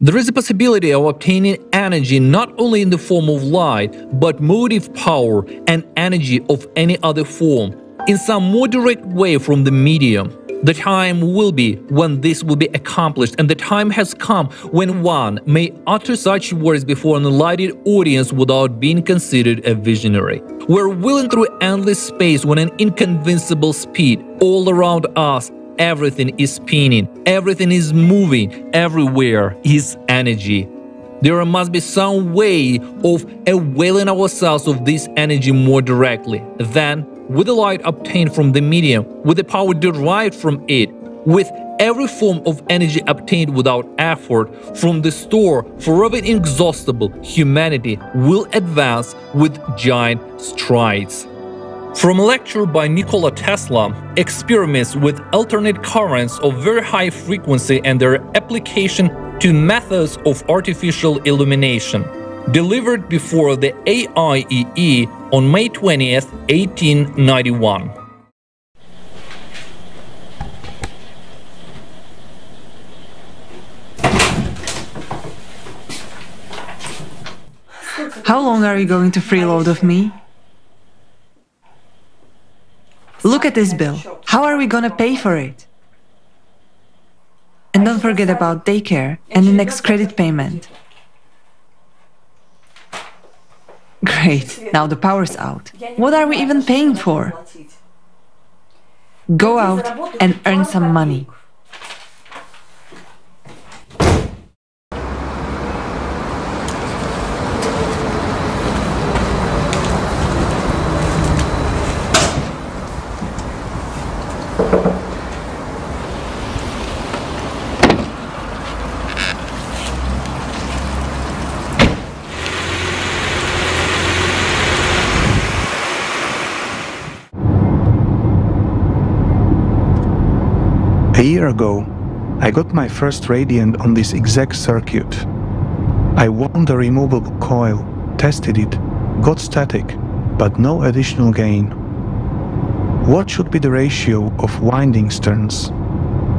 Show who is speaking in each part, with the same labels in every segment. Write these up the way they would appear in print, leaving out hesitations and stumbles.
Speaker 1: There is a possibility of obtaining energy not only in the form of light, but motive power and energy of any other form, in some more direct way from the medium. The time will be when this will be accomplished, and the time has come when one may utter such words before an enlightened audience without being considered a visionary. We're wheeling through endless space with an inconceivable speed. All around us, everything is spinning, everything is moving, everywhere is energy. There must be some way of availing ourselves of this energy more directly. Then, with the light obtained from the medium, with the power derived from it, with every form of energy obtained without effort from the store forever inexhaustible, humanity will advance with giant strides. From a lecture by Nikola Tesla, Experiments with Alternate Currents of Very High Frequency and Their Application to Methods of Artificial Illumination, delivered before the AIEE on May 20th, 1891.
Speaker 2: How long are you going to freeload of me? Look at this bill. How are we gonna pay for it? And don't forget about daycare and the next credit payment. Great, now the power's out. What are we even paying for? Go out and earn some money.
Speaker 3: A year ago, I got my first radiant on this exact circuit. I wound the removable coil, tested it, got static, but no additional gain. What should be the ratio of windings turns?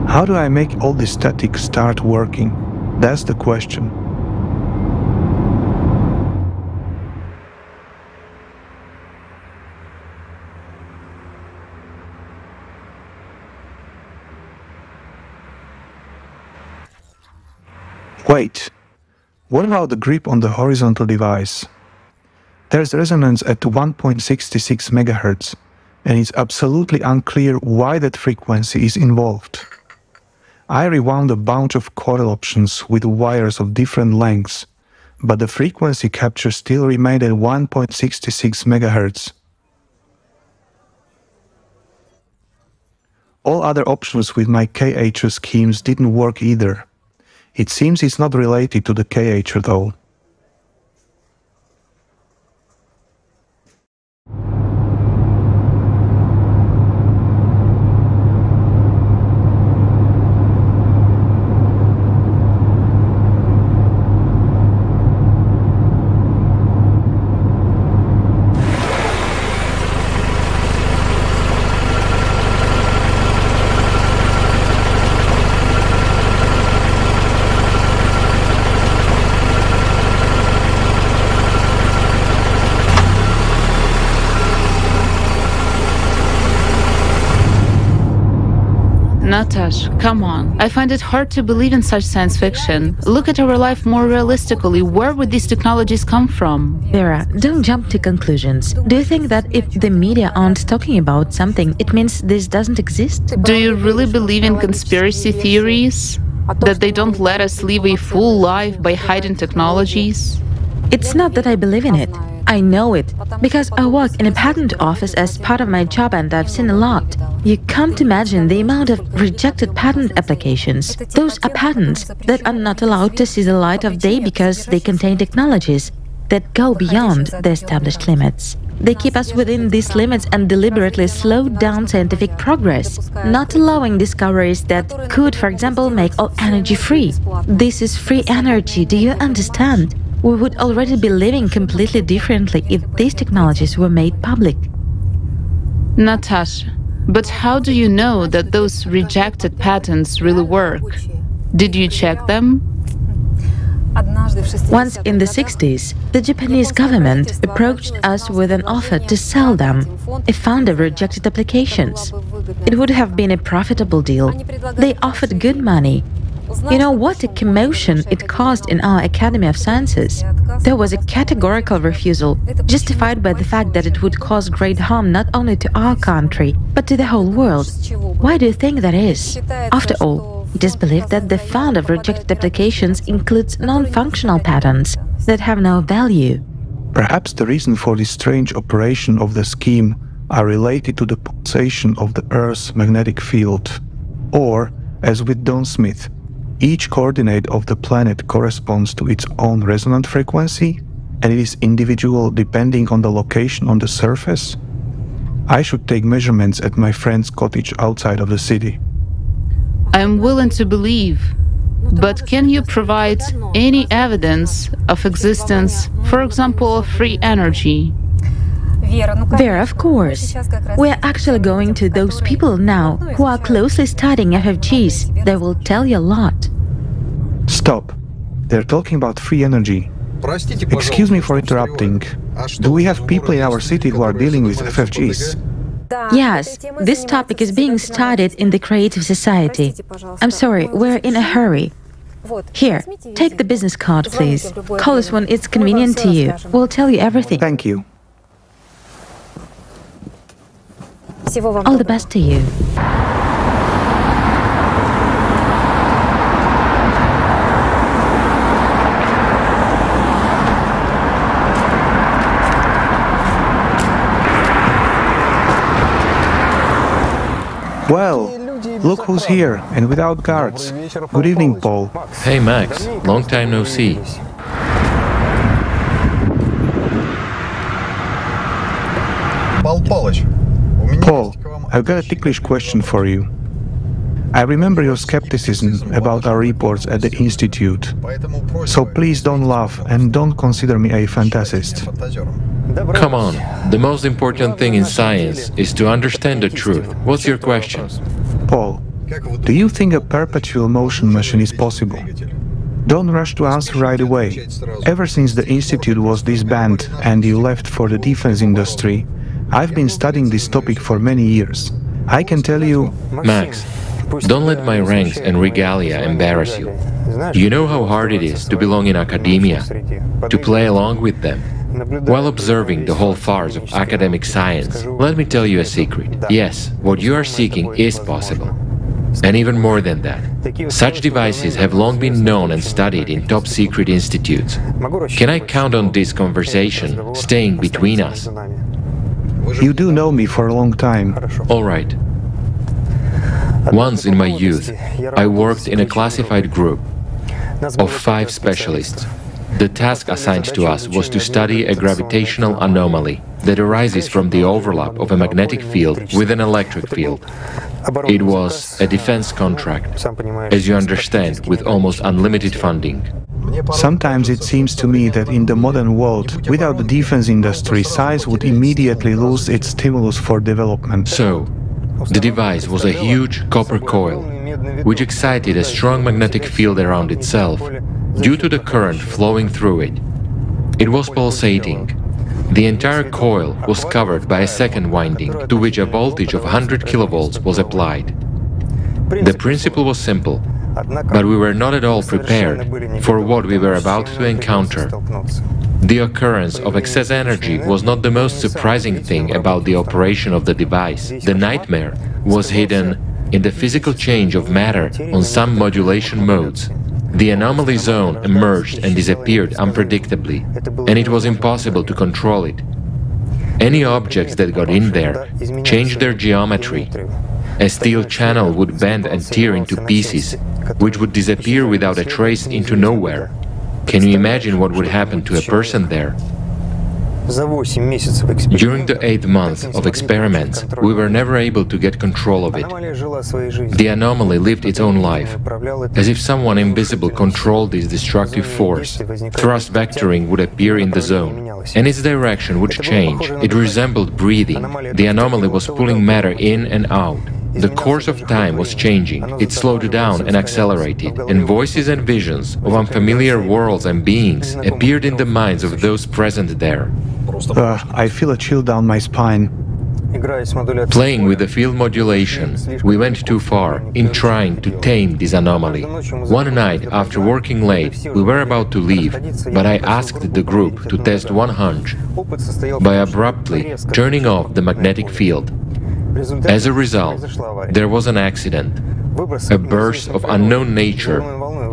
Speaker 3: How do I make all this static start working? That's the question. Wait, what about the grip on the horizontal device? There's resonance at 1.66 MHz, and it's absolutely unclear why that frequency is involved. I rewound a bunch of coil options with wires of different lengths, but the frequency capture still remained at 1.66 MHz. All other options with my KH schemes didn't work either. It seems it's not related to the KH at all.
Speaker 4: Natash, come on. I find it hard to believe in such science fiction. Look at our life more realistically. Where would these technologies come from?
Speaker 5: Vera, don't jump to conclusions. Do you think that if the media aren't talking about something, it means this doesn't exist?
Speaker 4: Do you really believe in conspiracy theories? That they don't let us live a full life by hiding technologies?
Speaker 5: It's not that I believe in it. I know it, because I work in a patent office as part of my job and I've seen a lot. You can't imagine the amount of rejected patent applications. Those are patents that are not allowed to see the light of day because they contain technologies that go beyond the established limits. They keep us within these limits and deliberately slow down scientific progress, not allowing discoveries that could, for example, make all energy free. This is free energy, do you understand? We would already be living completely differently if these technologies were made public.
Speaker 4: Natasha, but how do you know that those rejected patents really work? Did you check them?
Speaker 5: Once in the 60s, the Japanese government approached us with an offer to sell them. A founder rejected applications. It would have been a profitable deal. They offered good money. You know what a commotion it caused in our Academy of Sciences? There was a categorical refusal, justified by the fact that it would cause great harm not only to our country, but to the whole world. Why do you think that is? After all, it is believed that the founder of rejected applications includes non-functional patterns that have no value.
Speaker 3: Perhaps the reason for this strange operation of the scheme are related to the pulsation of the Earth's magnetic field. Or, as with Don Smith, each coordinate of the planet corresponds to its own resonant frequency, and it is individual depending on the location on the surface. I should take measurements at my friend's cottage outside of the city.
Speaker 4: I'm willing to believe, but can you provide any evidence of existence, for example, of free energy?
Speaker 5: Vera, of course. We're actually going to those people now who are closely studying FFGs. They will tell you a lot.
Speaker 3: Stop. They're talking about free energy. Excuse me for interrupting. Do we have people in our city who are dealing with FFGs?
Speaker 5: Yes, this topic is being studied in the Creative Society. I'm sorry, we're in a hurry. Here, take the business card, please. Call us when it's convenient to you. We'll tell you everything.
Speaker 3: Thank you.
Speaker 5: All the best to you.
Speaker 3: Well, look who's here, and without guards. Good evening, Paul.
Speaker 6: Hey Max, long time no see.
Speaker 3: Paul, I've got a ticklish question for you. I remember your skepticism about our reports at the Institute. So please don't laugh and don't consider me a fantasist.
Speaker 6: Come on, the most important thing in science is to understand the truth. What's your question?
Speaker 3: Paul, do you think a perpetual motion machine is possible? Don't rush to answer right away. Ever since the Institute was disbanded and you left for the defense industry, I've been studying this topic for many years. I can tell you...
Speaker 6: Max, don't let my ranks and regalia embarrass you. You know how hard it is to belong in academia, to play along with them, while observing the whole farce of academic science. Let me tell you a secret. Yes, what you are seeking is possible. And even more than that, such devices have long been known and studied in top-secret institutes. Can I count on this conversation staying between us?
Speaker 3: You do know me for a long time.
Speaker 6: All right. Once in my youth, I worked in a classified group of 5 specialists. The task assigned to us was to study a gravitational anomaly that arises from the overlap of a magnetic field with an electric field. It was a defense contract, as you understand, with almost unlimited funding.
Speaker 3: Sometimes it seems to me that in the modern world, without the defense industry, science would immediately lose its stimulus for development.
Speaker 6: So, the device was a huge copper coil, which excited a strong magnetic field around itself due to the current flowing through it. It was pulsating. The entire coil was covered by a second winding, to which a voltage of 100 kilovolts was applied. The principle was simple, but we were not at all prepared for what we were about to encounter. The occurrence of excess energy was not the most surprising thing about the operation of the device. The nightmare was hidden in the physical change of matter on some modulation modes. The anomaly zone emerged and disappeared unpredictably, and it was impossible to control it. Any objects that got in there changed their geometry. A steel channel would bend and tear into pieces, which would disappear without a trace into nowhere. Can you imagine what would happen to a person there? During the 8 months of experiments, we were never able to get control of it. The anomaly lived its own life, as if someone invisible controlled this destructive force. Thrust vectoring would appear in the zone, and its direction would change. It resembled breathing. The anomaly was pulling matter in and out. The course of time was changing. It slowed down and accelerated, and voices and visions of unfamiliar worlds and beings appeared in the minds of those present there.
Speaker 3: I feel a chill down my spine.
Speaker 6: Playing with the field modulation, we went too far in trying to tame this anomaly. One night, after working late, we were about to leave, but I asked the group to test one hunch by abruptly turning off the magnetic field. As a result, there was an accident. A burst of unknown nature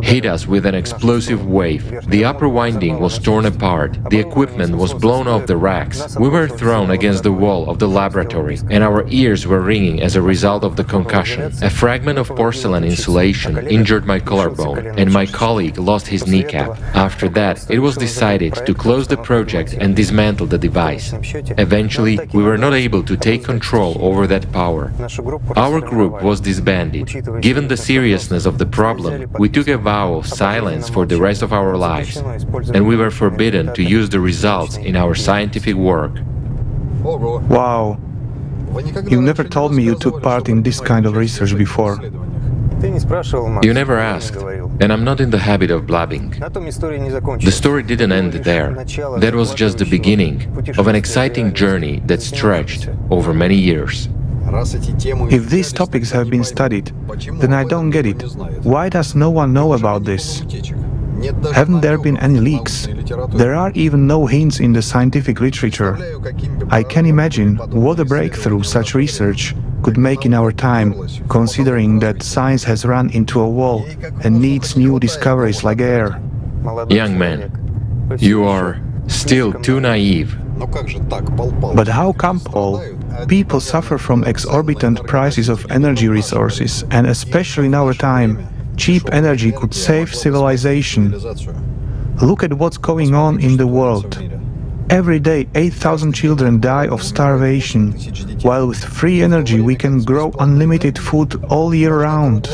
Speaker 6: hit us with an explosive wave. The upper winding was torn apart, the equipment was blown off the racks, we were thrown against the wall of the laboratory, and our ears were ringing as a result of the concussion. A fragment of porcelain insulation injured my collarbone, and my colleague lost his kneecap. After that, it was decided to close the project and dismantle the device. Eventually, we were not able to take control over that power. Our group was disbanded. Given the seriousness of the problem, we took a vow of silence for the rest of our lives, and we were forbidden to use the results in our scientific work.
Speaker 3: Wow. You never told me you took part in this kind of research before.
Speaker 6: You never asked, and I'm not in the habit of blabbing. The story didn't end there. That was just the beginning of an exciting journey that stretched over many years.
Speaker 3: If these topics have been studied, then I don't get it. Why does no one know about this? Haven't there been any leaks? There are even no hints in the scientific literature. I can imagine what a breakthrough such research could make in our time, considering that science has run into a wall and needs new discoveries like air.
Speaker 6: Young man, you are still too naive.
Speaker 3: But how come, Paul? People suffer from exorbitant prices of energy resources, and especially in our time, cheap energy could save civilization. Look at what's going on in the world. Every day 8,000 children die of starvation, while with free energy we can grow unlimited food all year round.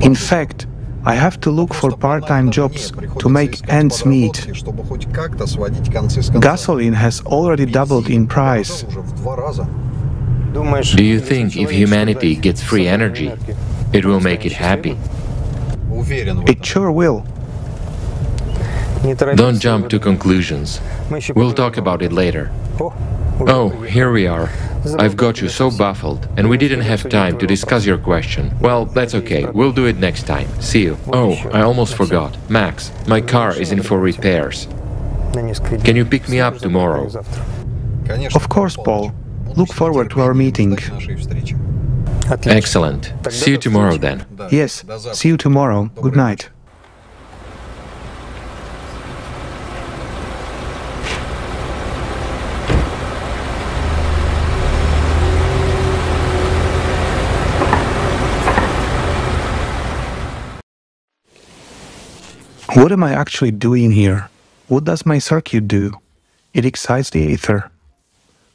Speaker 3: In fact, I have to look for part-time jobs to make ends meet. Gasoline has already doubled in price.
Speaker 6: Do you think if humanity gets free energy, it will make it happy?
Speaker 3: It sure will.
Speaker 6: Don't jump to conclusions. We'll talk about it later. Oh, here we are. I've got you so baffled, and we didn't have time to discuss your question. Well, that's okay. We'll do it next time. See you. Oh, I almost forgot. Max, my car is in for repairs. Can you pick me up tomorrow?
Speaker 3: Of course, Paul. Look forward to our meeting.
Speaker 6: Excellent. See you tomorrow then.
Speaker 3: Yes, see you tomorrow. Good night. What am I actually doing here? What does my circuit do? It excites the ether.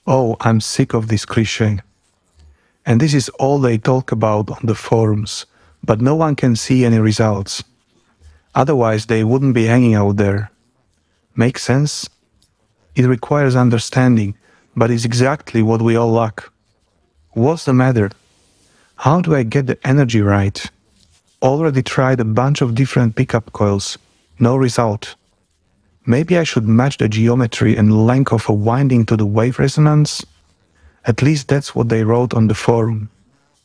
Speaker 3: Oh, I'm sick of this cliché. And this is all they talk about on the forums, but no one can see any results. Otherwise, they wouldn't be hanging out there. Make sense? It requires understanding, but it's exactly what we all lack. What's the matter? How do I get the energy right? Already tried a bunch of different pickup coils. No result. Maybe I should match the geometry and length of a winding to the wave resonance? At least that's what they wrote on the forum.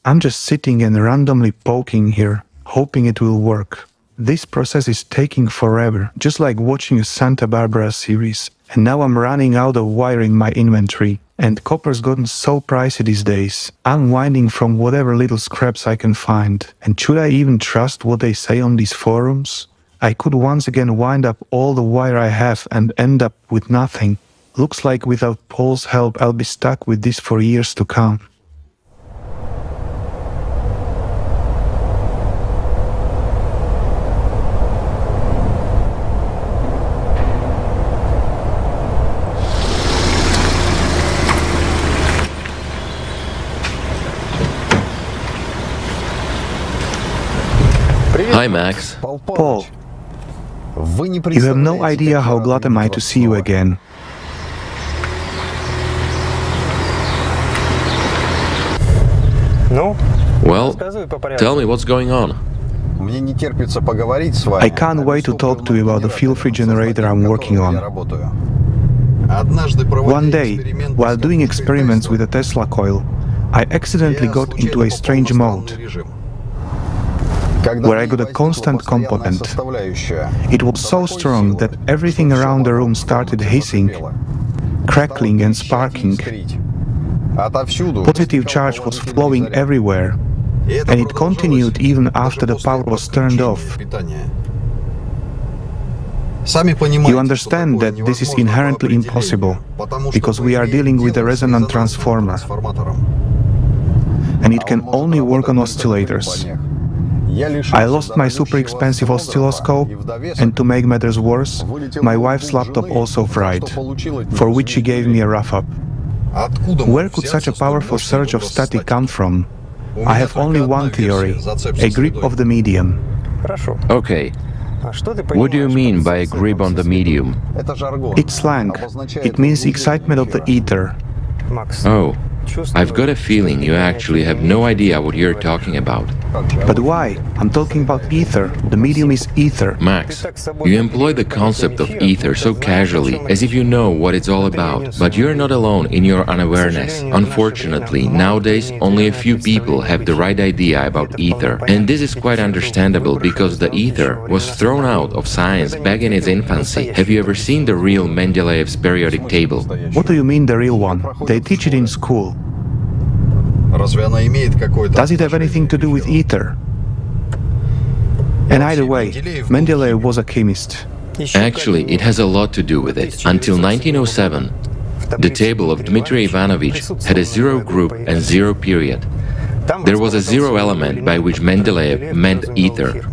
Speaker 3: I'm just sitting and randomly poking here, hoping it will work. This process is taking forever, just like watching a Santa Barbara series. And now I'm running out of wire in my inventory. And copper's gotten so pricey these days. I'm winding from whatever little scraps I can find. And should I even trust what they say on these forums? I could once again wind up all the wire I have and end up with nothing. Looks like without Paul's help I'll be stuck with this for years to come.
Speaker 6: Hi, Max.
Speaker 3: Paul, you have no idea how glad am I to see you again.
Speaker 6: Tell me what's going on.
Speaker 3: I can't wait to talk to you about the fuel-free generator I'm working on. One day, while doing experiments with a Tesla coil, I accidentally got into a strange mode, where I got a constant component. It was so strong that everything around the room started hissing, crackling and sparking. Positive charge was flowing everywhere, and it continued even after the power was turned off. You understand that this is inherently impossible, because we are dealing with a resonant transformer, and it can only work on oscillators. I lost my super expensive oscilloscope, and to make matters worse, my wife's laptop also fried, for which she gave me a rough-up. Where could such a powerful surge of static come from? I have only one theory, a grip of the medium.
Speaker 6: Okay. What do you mean by a grip on the medium?
Speaker 3: It's slang. It means excitement of the ether.
Speaker 6: Oh, I've got a feeling you actually have no idea what you're talking about.
Speaker 3: But why? I'm talking about ether. The medium is ether.
Speaker 6: Max, you employ the concept of ether so casually, as if you know what it's all about. But you're not alone in your unawareness. Unfortunately, nowadays, only a few people have the right idea about ether. And this is quite understandable, because the ether was thrown out of science back in its infancy. Have you ever seen the real Mendeleev's periodic table?
Speaker 3: What do you mean the real one? They teach it in school. Does it have anything to do with ether? And either way, Mendeleev was a chemist.
Speaker 6: Actually, it has a lot to do with it. Until 1907, the table of Dmitry Ivanovich had a zero group and zero period. There was a zero element by which Mendeleev meant ether.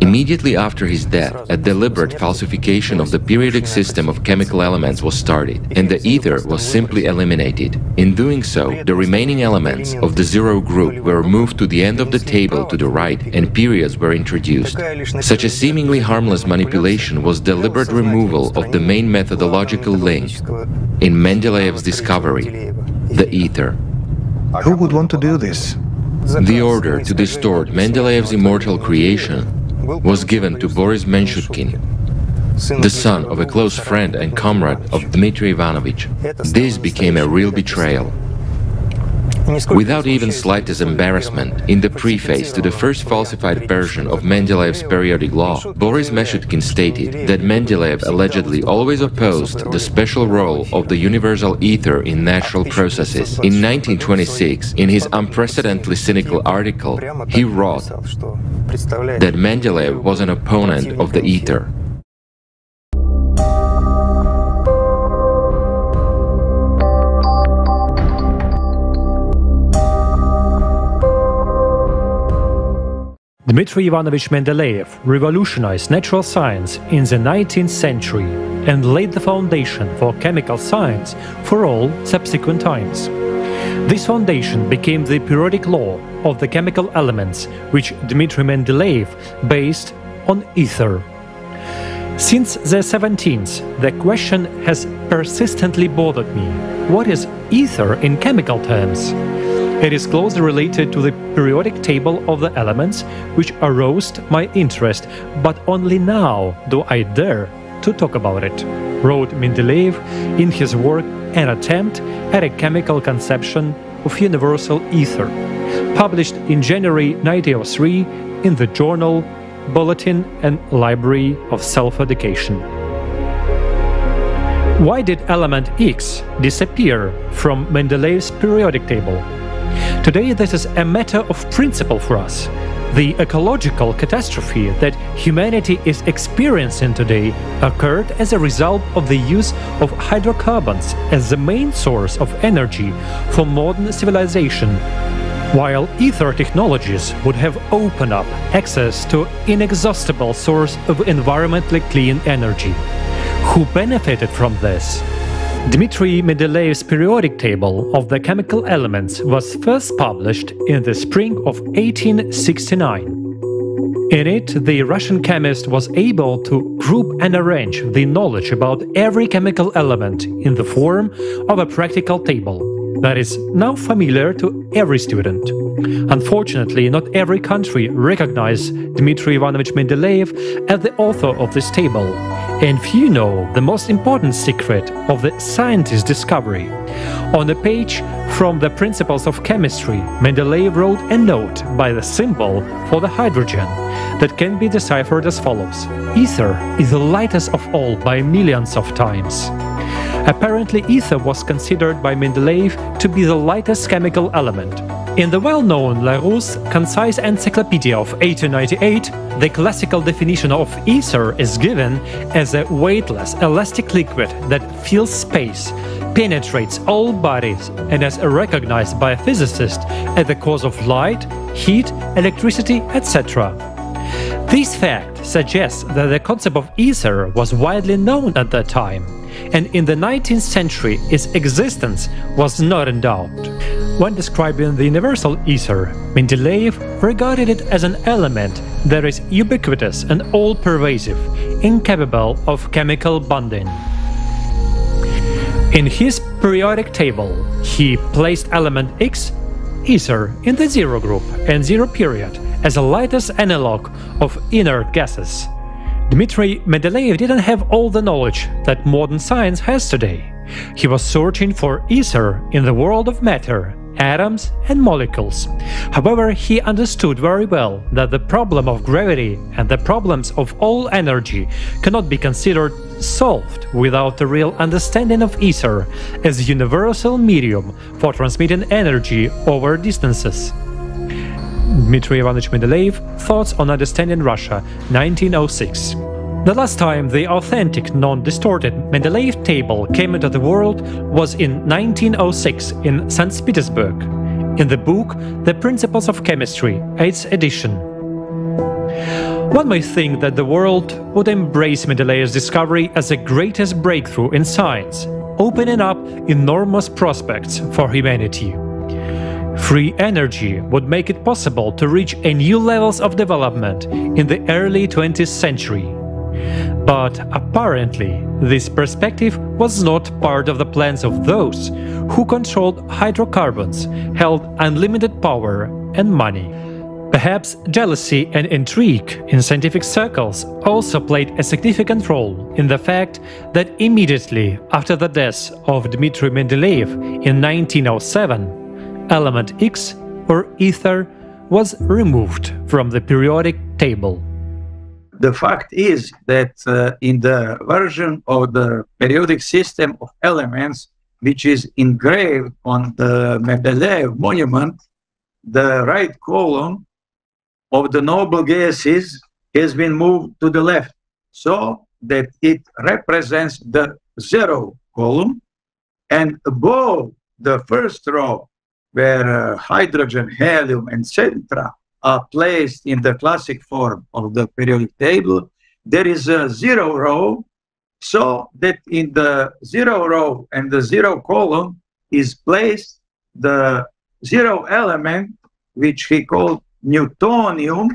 Speaker 6: Immediately after his death, a deliberate falsification of the periodic system of chemical elements was started, and the ether was simply eliminated. In doing so, the remaining elements of the zero group were moved to the end of the table to the right, and periods were introduced. Such a seemingly harmless manipulation was deliberate removal of the main methodological link in Mendeleev's discovery, the ether.
Speaker 3: Who would want to do this?
Speaker 6: The order to distort Mendeleev's immortal creation was given to Boris Menshutkin, the son of a close friend and comrade of Dmitry Ivanovich. This became a real betrayal. Without even slightest embarrassment, in the preface to the first falsified version of Mendeleev's periodic law, Boris Menshutkin stated that Mendeleev allegedly always opposed the special role of the Universal Aether in natural processes. In 1926, in his unprecedentedly cynical article, he wrote that Mendeleev was an opponent of the ether.
Speaker 7: Dmitry Ivanovich Mendeleev revolutionized natural science in the 19th century and laid the foundation for chemical science for all subsequent times. This foundation became the periodic law of the chemical elements, which Dmitry Mendeleev based on ether. Since the 17th, the question has persistently bothered me: what is ether in chemical terms? It is closely related to the periodic table of the elements, which aroused my interest, but only now do I dare to talk about it, wrote Mendeleev in his work An Attempt at a Chemical Conception of Universal Aether, published in January 1903 in the journal Bulletin and Library of Self-Education. Why did element X disappear from Mendeleev's periodic table? Today, this is a matter of principle for us. The ecological catastrophe that humanity is experiencing today occurred as a result of the use of hydrocarbons as the main source of energy for modern civilization, while ether technologies would have opened up access to an inexhaustible source of environmentally clean energy. Who benefited from this? Dmitry Mendeleev's periodic table of the chemical elements was first published in the spring of 1869. In it, the Russian chemist was able to group and arrange the knowledge about every chemical element in the form of a practical table. that is now familiar to every student. Unfortunately, not every country recognizes Dmitry Ivanovich Mendeleev as the author of this table, and few know the most important secret of the scientist's discovery. On a page from the Principles of Chemistry, Mendeleev wrote a note by the symbol for the hydrogen that can be deciphered as follows: Ether is the lightest of all by millions of times. Apparently, ether was considered by Mendeleev to be the lightest chemical element. In the well-known Larousse Concise Encyclopedia of 1898, the classical definition of ether is given as a weightless, elastic liquid that fills space, penetrates all bodies, and is recognized by a physicist as the cause of light, heat, electricity, etc. This fact suggests that the concept of ether was widely known at that time, and in the 19th century its existence was not in doubt. When describing the Universal Aether, Mendeleev regarded it as an element that is ubiquitous and all-pervasive, incapable of chemical bonding. In his periodic table, he placed element X, ether, in the zero group and zero period as the lightest analog of inert gases. Dmitry Mendeleev didn't have all the knowledge that modern science has today. He was searching for ether in the world of matter, atoms and molecules. However, he understood very well that the problem of gravity and the problems of all energy cannot be considered solved without a real understanding of ether as a universal medium for transmitting energy over distances. Dmitry Ivanovich Mendeleev, Thoughts on Understanding Russia, 1906. The last time the authentic, non-distorted Mendeleev table came into the world was in 1906 in St. Petersburg, in the book The Principles of Chemistry, 8th edition. One may think that the world would embrace Mendeleev's discovery as the greatest breakthrough in science, opening up enormous prospects for humanity. Free energy would make it possible to reach a new levels of development in the early 20th century. But apparently, this perspective was not part of the plans of those who controlled hydrocarbons, held unlimited power and money. Perhaps jealousy and intrigue in scientific circles also played a significant role in the fact that immediately after the death of Dmitry Mendeleev in 1907, element X, or ether, was removed from the periodic table.
Speaker 8: The fact is that in the version of the periodic system of elements, which is engraved on the Mendeleev monument, the right column of the noble gases has been moved to the left, so that it represents the zero column, and above the first row, where hydrogen, helium, etc. are placed in the classic form of the periodic table, there is a zero row, so that in the zero row and the zero column is placed the zero element, which he called Newtonium,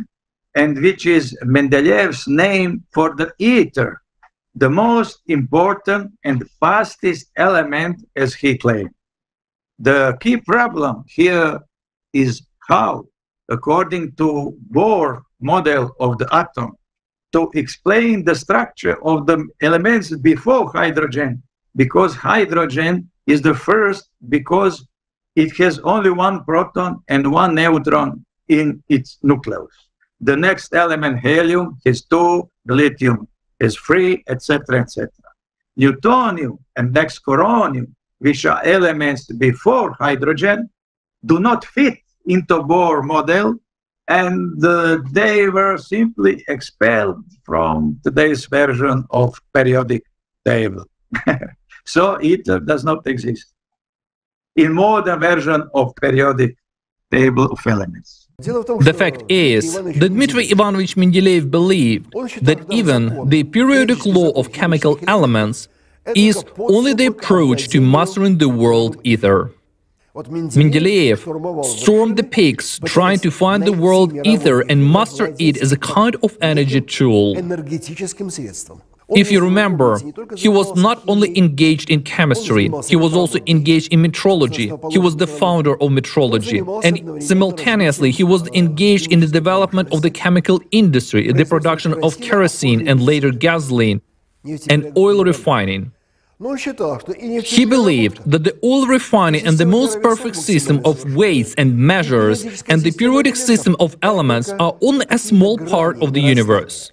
Speaker 8: and which is Mendeleev's name for the ether, the most important and fastest element, as he claimed. The key problem here is how, according to Bohr model of the atom, to explain the structure of the elements before hydrogen, because hydrogen is the first, because it has only one proton and one neutron in its nucleus. The next element, helium, has two, the lithium is three, etc., etc. Newtonium and next coronium, which are elements before hydrogen, do not fit into Bohr model, and they were simply expelled from today's version of periodic table. So ether does not exist in modern version of periodic table of elements.
Speaker 1: The fact is that Dmitry Ivanovich Mendeleev believed that even the periodic law of chemical elements is only the approach to mastering the world ether. Mendeleev stormed the peaks trying to find the world ether and master it as a kind of energy tool. If you remember, he was not only engaged in chemistry, he was also engaged in metrology. He was the founder of metrology. And simultaneously, he was engaged in the development of the chemical industry, the production of kerosene and later gasoline, and oil refining. He believed that the oil refining and the most perfect system of weights and measures and the periodic system of elements are only a small part of the universe.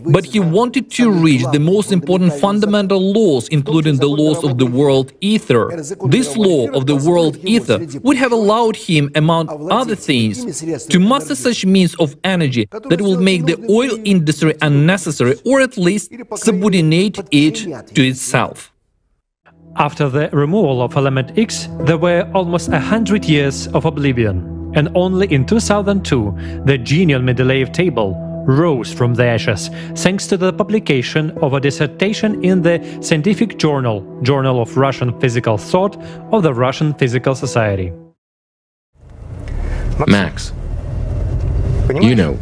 Speaker 1: But he wanted to reach the most important fundamental laws, including the laws of the world ether. This law of the world ether would have allowed him, among other things, to master such means of energy that will make the oil industry unnecessary, or at least subordinate it to itself.
Speaker 7: After the removal of element X, there were almost 100 years of oblivion, and only in 2002 the genial Mendeleev table rose from the ashes, thanks to the publication of a dissertation in the scientific journal of Russian Physical Thought of the Russian Physical Society.
Speaker 6: Max, you know,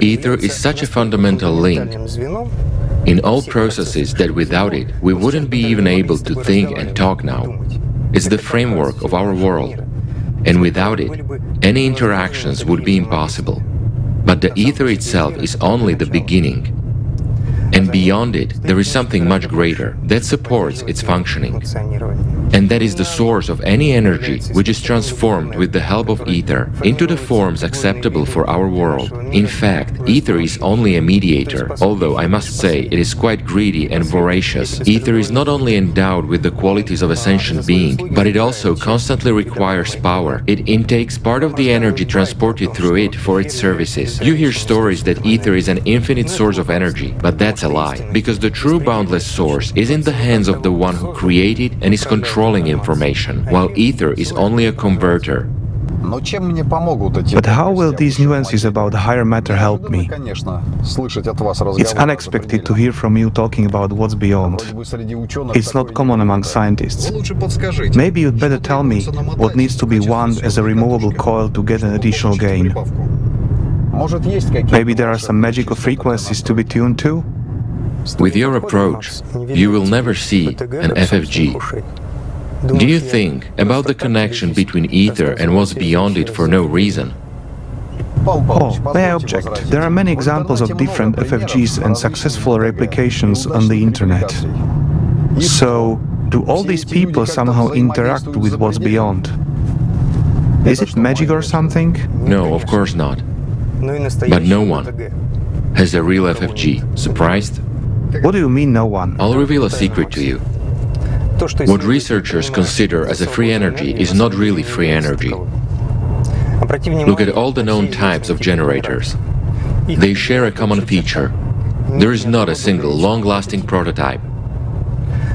Speaker 6: ether is such a fundamental link in all processes that without it, we wouldn't be even able to think and talk now. It's the framework of our world, and without it, any interactions would be impossible. But the ether itself is only the beginning. And beyond it, there is something much greater that supports its functioning. And that is the source of any energy which is transformed with the help of ether into the forms acceptable for our world. In fact, ether is only a mediator, although I must say it is quite greedy and voracious. Ether is not only endowed with the qualities of a sentient being, but it also constantly requires power. It intakes part of the energy transported through it for its services. You hear stories that ether is an infinite source of energy, but that's a lie, because the true boundless source is in the hands of the one who created and is controlling information, while ether is only a converter.
Speaker 3: But how will these nuances about higher matter help me? It's unexpected to hear from you talking about what's beyond. It's not common among scientists. Maybe you'd better tell me what needs to be wound as a removable coil to get an additional gain. Maybe there are some magical frequencies to be tuned to?
Speaker 6: With your approach, you will never see an FFG. Do you think about the connection between ether and what's beyond it for no reason?
Speaker 3: Oh, may I object? There are many examples of different FFGs and successful replications on the internet. So, do all these people somehow interact with what's beyond? Is it magic or something?
Speaker 6: No, of course not. But no one has a real FFG. Surprised?
Speaker 3: What do you mean, no one?
Speaker 6: I'll reveal a secret to you. What researchers consider as a free energy is not really free energy. Look at all the known types of generators. They share a common feature. There is not a single long-lasting prototype.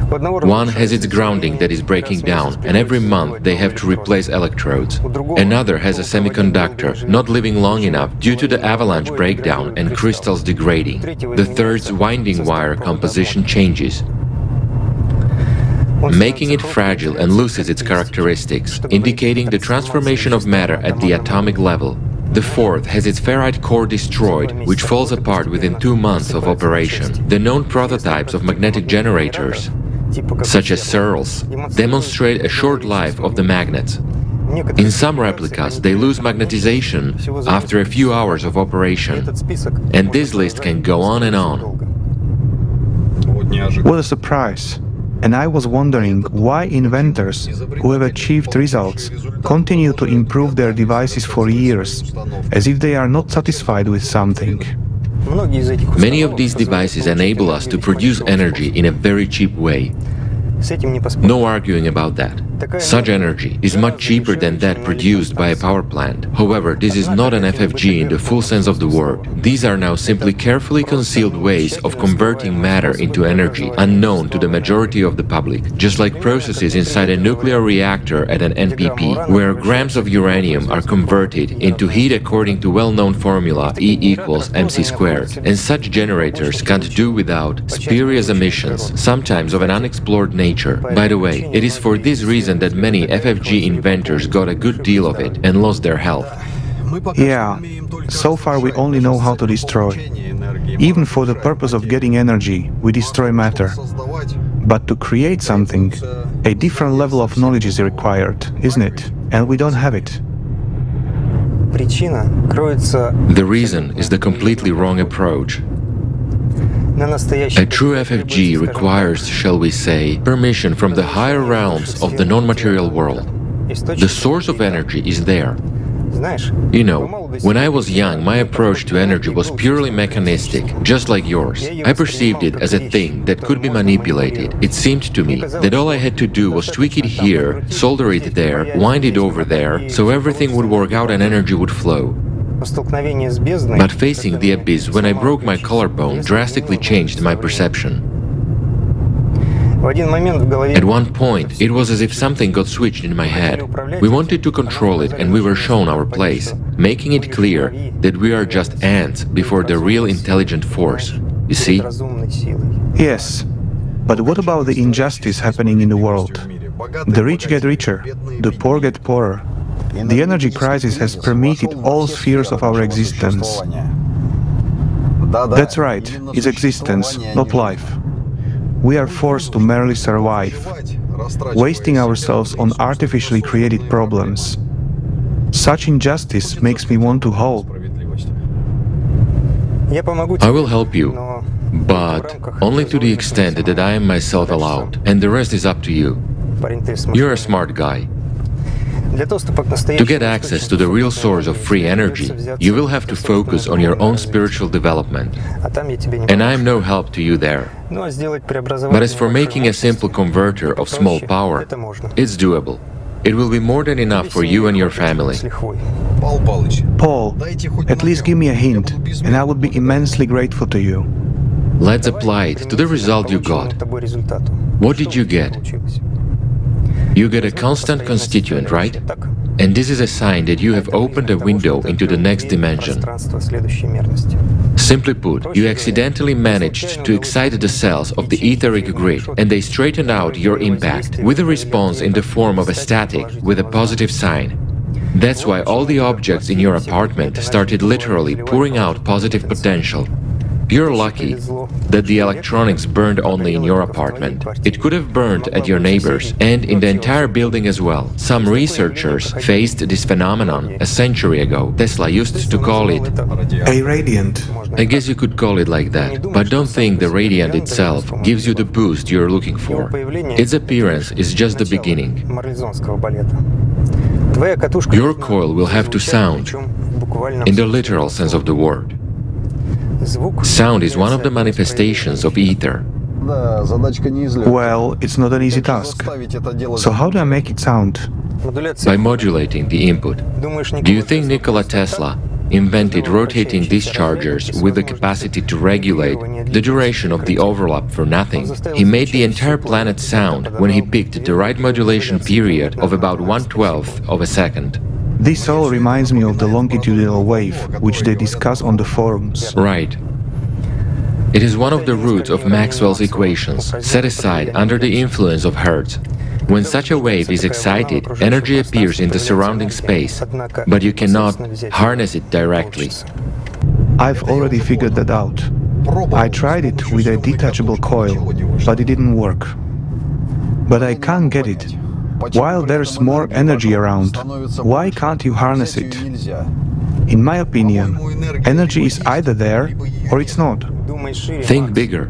Speaker 6: One has its grounding that is breaking down, and every month they have to replace electrodes. Another has a semiconductor not living long enough due to the avalanche breakdown and crystals degrading. The third's winding wire composition changes, making it fragile and loses its characteristics, indicating the transformation of matter at the atomic level. The fourth has its ferrite core destroyed, which falls apart within 2 months of operation. The known prototypes of magnetic generators, such as quarrels, demonstrate a short life of the magnets. In some replicas, they lose magnetization after a few hours of operation. And this list can go on and on.
Speaker 3: What a surprise! And I was wondering why inventors who have achieved results continue to improve their devices for years, as if they are not satisfied with something.
Speaker 6: Many of these devices enable us to produce energy in a very cheap way. No arguing about that. Such energy is much cheaper than that produced by a power plant. However, this is not an FFG in the full sense of the word. These are now simply carefully concealed ways of converting matter into energy, unknown to the majority of the public, just like processes inside a nuclear reactor at an NPP, where grams of uranium are converted into heat according to well-known formula E equals mc². And such generators can't do without spurious emissions, sometimes of an unexplored nature. By the way, it is for this reason that many FFG inventors got a good deal of it and lost their health.
Speaker 3: Yeah, so far we only know how to destroy. Even for the purpose of getting energy, we destroy matter. But to create something, a different level of knowledge is required, isn't it? And we don't have it.
Speaker 6: The reason is the completely wrong approach. A true FFG requires, shall we say, permission from the higher realms of the non-material world. The source of energy is there. You know, when I was young, my approach to energy was purely mechanistic, just like yours. I perceived it as a thing that could be manipulated. It seemed to me that all I had to do was tweak it here, solder it there, wind it over there, so everything would work out and energy would flow. But facing the abyss when I broke my collarbone drastically changed my perception. At one point, it was as if something got switched in my head. We wanted to control it and we were shown our place, making it clear that we are just ants before the real intelligent force. You see?
Speaker 3: Yes, but what about the injustice happening in the world? The rich get richer, the poor get poorer. The energy crisis has permeated all spheres of our existence. That's right, it's existence, not life. We are forced to merely survive, wasting ourselves on artificially created problems. Such injustice makes me want to hope.
Speaker 6: I will help you, but only to the extent that I am myself allowed, and the rest is up to you. You're a smart guy. To get access to the real source of free energy, you will have to focus on your own spiritual development, and I am no help to you there. But as for making a simple converter of small power, it's doable. It will be more than enough for you and your family.
Speaker 3: Paul, at least give me a hint, and I would be immensely grateful to you.
Speaker 6: Let's apply it to the result you got. What did you get? You get a constant constituent, right? And this is a sign that you have opened a window into the next dimension. Simply put, you accidentally managed to excite the cells of the etheric grid, and they straightened out your impact with a response in the form of a static with a positive sign. That's why all the objects in your apartment started literally pouring out positive potential. You're lucky that the electronics burned only in your apartment. It could have burned at your neighbors and in the entire building as well. Some researchers faced this phenomenon a century ago. Tesla used to call it
Speaker 3: a radiant.
Speaker 6: I guess you could call it like that, but don't think the radiant itself gives you the boost you're looking for. Its appearance is just the beginning. Your coil will have to sound, in the literal sense of the word. Sound is one of the manifestations of ether.
Speaker 3: Well, it's not an easy task. So how do I make it sound?
Speaker 6: By modulating the input. Do you think Nikola Tesla invented rotating dischargers with the capacity to regulate the duration of the overlap for nothing? He made the entire planet sound when he picked the right modulation period of about 1/12 of a second.
Speaker 3: This all reminds me of the longitudinal wave, which they discuss on the forums.
Speaker 6: Right. It is one of the roots of Maxwell's equations, set aside under the influence of Hertz. When such a wave is excited, energy appears in the surrounding space, but you cannot harness it directly.
Speaker 3: I've already figured that out. I tried it with a detachable coil, but it didn't work. But I can't get it. While there's more energy around, why can't you harness it? In my opinion, energy is either there or it's not.
Speaker 6: Think bigger.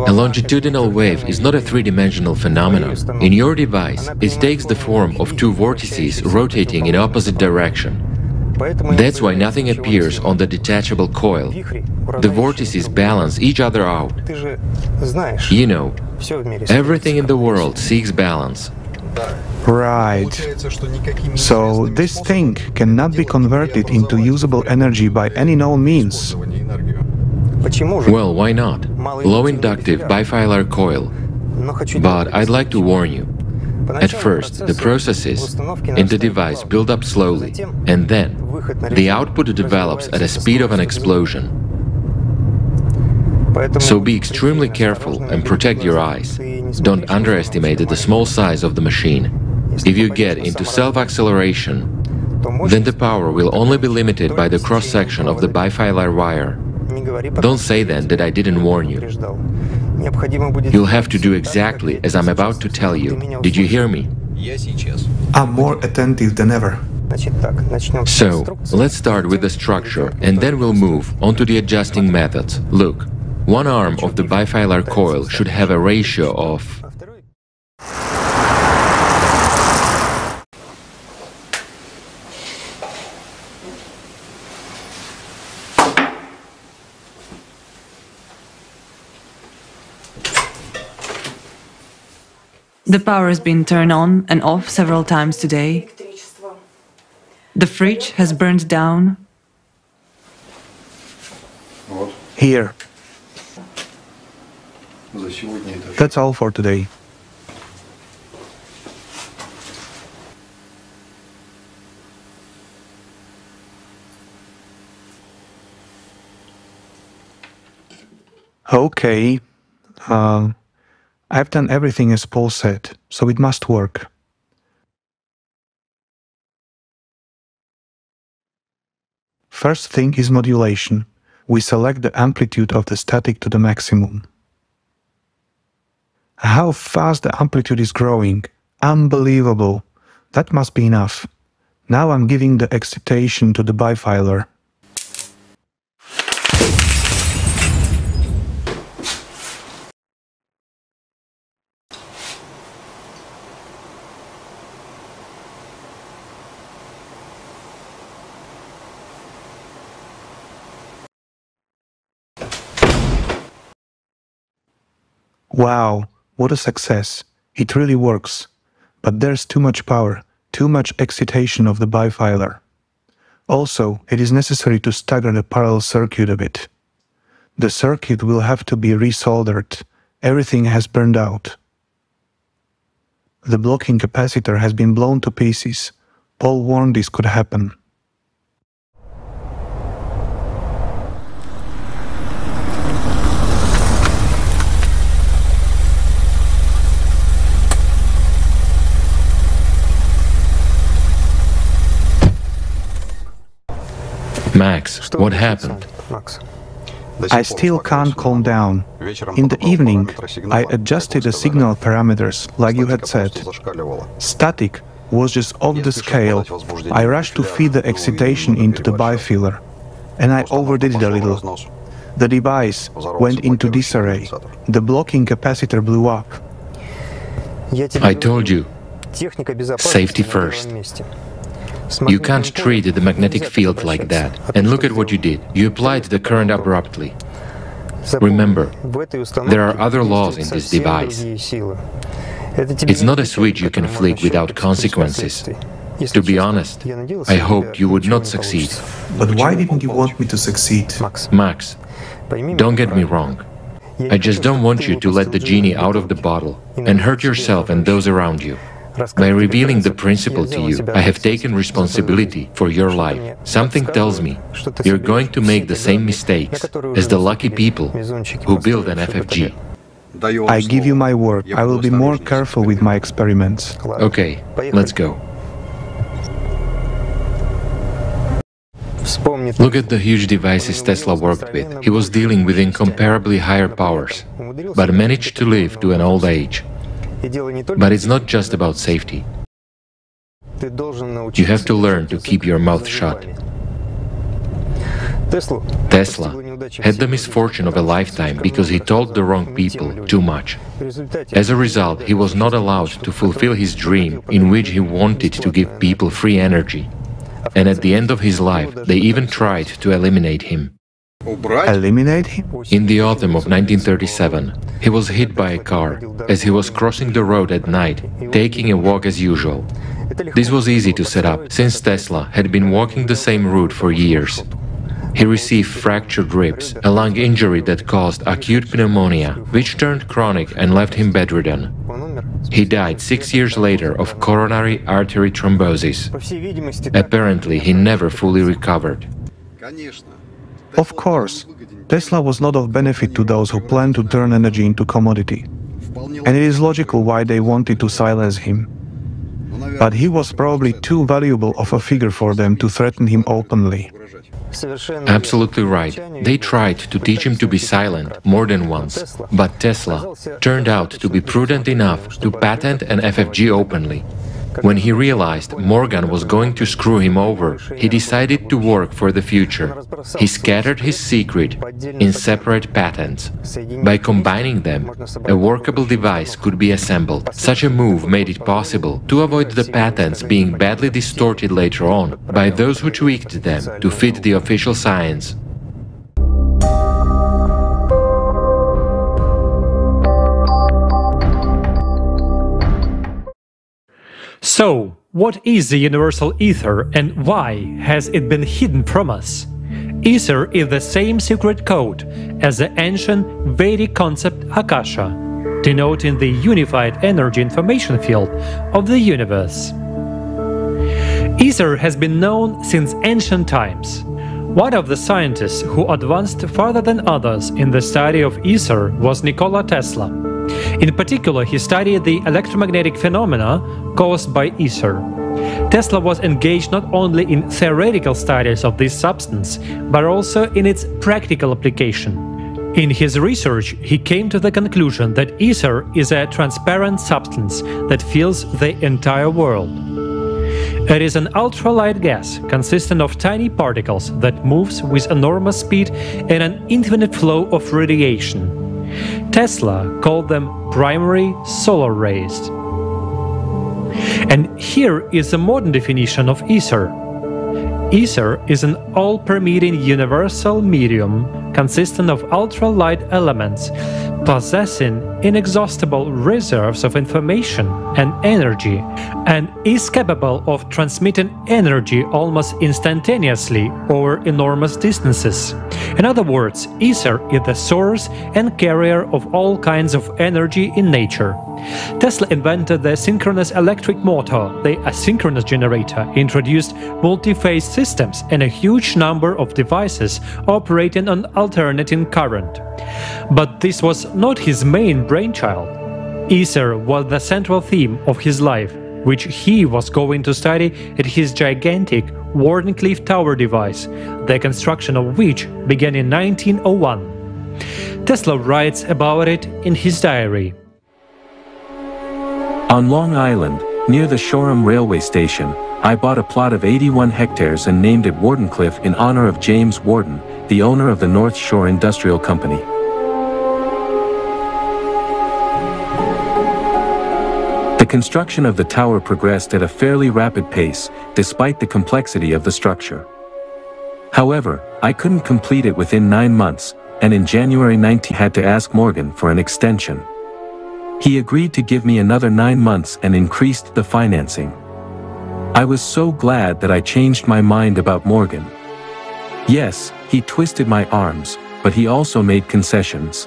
Speaker 6: A longitudinal wave is not a three-dimensional phenomenon. In your device, it takes the form of two vortices rotating in opposite direction. That's why nothing appears on the detachable coil. The vortices balance each other out. You know, everything in the world seeks balance.
Speaker 3: Right. So this thing cannot be converted into usable energy by any known means.
Speaker 6: Well, why not? Low inductive bifilar coil. But I'd like to warn you. At first, the processes in the device build up slowly, and then the output develops at the speed of an explosion. So be extremely careful and protect your eyes. Don't underestimate the small size of the machine. If you get into self-acceleration, then the power will only be limited by the cross-section of the bifilar wire. Don't say then that I didn't warn you. You'll have to do exactly as I'm about to tell you. Did you hear me?
Speaker 3: I'm more attentive than ever.
Speaker 6: So, let's start with the structure, and then we'll move on to the adjusting methods. Look, one arm of the bifilar coil should have a ratio of...
Speaker 2: The power has been turned on and off several times today. The fridge has burned down.
Speaker 3: Here. That's all for today. Okay. I've done everything as Paul said, so it must work. First thing is modulation. We select the amplitude of the static to the maximum. How fast the amplitude is growing! Unbelievable! That must be enough. Now I'm giving the excitation to the bifilar. Wow, what a success. It really works. But there's too much power, too much excitation of the bifilar. Also, it is necessary to stagger the parallel circuit a bit. The circuit will have to be resoldered. Everything has burned out. The blocking capacitor has been blown to pieces. Paul warned this could happen.
Speaker 6: Max, what happened?
Speaker 3: I still can't calm down. In the evening, I adjusted the signal parameters, like you had said. Static was just off the scale. I rushed to feed the excitation into the bifilar, and I overdid it a little. The device went into disarray. The blocking capacitor blew up.
Speaker 6: I told you, safety first. You can't treat the magnetic field like that. And look at what you did. You applied the current abruptly. Remember, there are other laws in this device. It's not a switch you can flick without consequences. To be honest, I hoped you would not succeed.
Speaker 3: But why didn't you want me to succeed?
Speaker 6: Max, don't get me wrong. I just don't want you to let the genie out of the bottle and hurt yourself and those around you. By revealing the principle to you, I have taken responsibility for your life. Something tells me you're going to make the same mistakes as the lucky people who build an FFG.
Speaker 3: I give you my word, I will be more careful with my experiments.
Speaker 6: Okay, let's go. Look at the huge devices Tesla worked with. He was dealing with incomparably higher powers, but managed to live to an old age. But it's not just about safety. You have to learn to keep your mouth shut. Tesla had the misfortune of a lifetime because he told the wrong people too much. As a result, he was not allowed to fulfill his dream in which he wanted to give people free energy. And at the end of his life, they even tried to eliminate him.
Speaker 3: Eliminate him?
Speaker 6: In the autumn of 1937, he was hit by a car as he was crossing the road at night, taking a walk as usual. This was easy to set up, since Tesla had been walking the same route for years. He received fractured ribs, a lung injury that caused acute pneumonia, which turned chronic and left him bedridden. He died 6 years later of coronary artery thrombosis. Apparently, he never fully recovered.
Speaker 3: Of course, Tesla was not of benefit to those who planned to turn energy into commodity. And it is logical why they wanted to silence him. But he was probably too valuable of a figure for them to threaten him openly.
Speaker 6: Absolutely right. They tried to teach him to be silent more than once, but Tesla turned out to be prudent enough to patent an FFG openly. When he realized Morgan was going to screw him over, he decided to work for the future. He scattered his secret in separate patents. By combining them, a workable device could be assembled. Such a move made it possible to avoid the patents being badly distorted later on by those who tweaked them to fit the official science.
Speaker 7: So, what is the Universal Aether and why has it been hidden from us? Aether is the same secret code as the ancient Vedic concept Akasha, denoting the unified energy information field of the universe. Aether has been known since ancient times. One of the scientists who advanced farther than others in the study of ether was Nikola Tesla. In particular, he studied the electromagnetic phenomena caused by ether. Tesla was engaged not only in theoretical studies of this substance, but also in its practical application. In his research, he came to the conclusion that ether is a transparent substance that fills the entire world. It is an ultralight gas consisting of tiny particles that moves with enormous speed and an infinite flow of radiation. Tesla called them primary solar rays. And here is a modern definition of ether. Ether is an all-permeating universal medium consisting of ultralight elements, possessing inexhaustible reserves of information and energy, and is capable of transmitting energy almost instantaneously over enormous distances. In other words, ether is the source and carrier of all kinds of energy in nature. Tesla invented the synchronous electric motor, the asynchronous generator, introduced multi-phase systems and a huge number of devices operating on alternating current. But this was not his main brainchild. Ether was the central theme of his life, which he was going to study at his gigantic Wardenclyffe Tower device, the construction of which began in 1901. Tesla writes about it in his diary.
Speaker 9: On Long Island, near the Shoreham railway station, I bought a plot of 81 hectares and named it Wardenclyffe in honor of James Warden, the owner of the North Shore Industrial Company. The construction of the tower progressed at a fairly rapid pace, despite the complexity of the structure. However, I couldn't complete it within 9 months, and in January 19 had to ask Morgan for an extension. He agreed to give me another 9 months and increased the financing. I was so glad that I changed my mind about Morgan. Yes, he twisted my arms, but he also made concessions.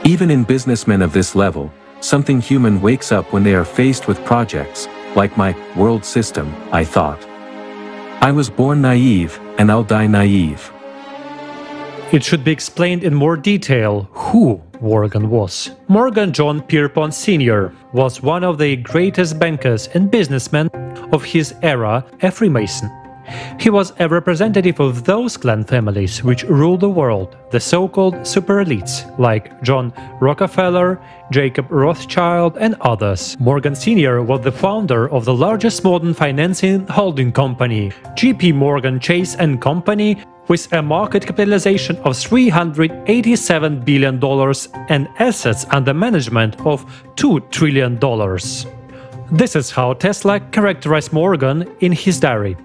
Speaker 9: Even in businessmen of this level, something human wakes up when they are faced with projects, like my world system, I thought. I was born naive, and I'll die naive.
Speaker 7: It should be explained in more detail who Morgan was. Morgan John Pierpont Sr. was one of the greatest bankers and businessmen of his era, a Freemason. He was a representative of those clan families which rule the world, the so-called super elites, like John Rockefeller, Jacob Rothschild, and others. Morgan Sr. was the founder of the largest modern financing holding company, J.P. Morgan Chase & Company, with a market capitalization of $387 billion and assets under management of $2 trillion. This is how Tesla characterized Morgan in his diary.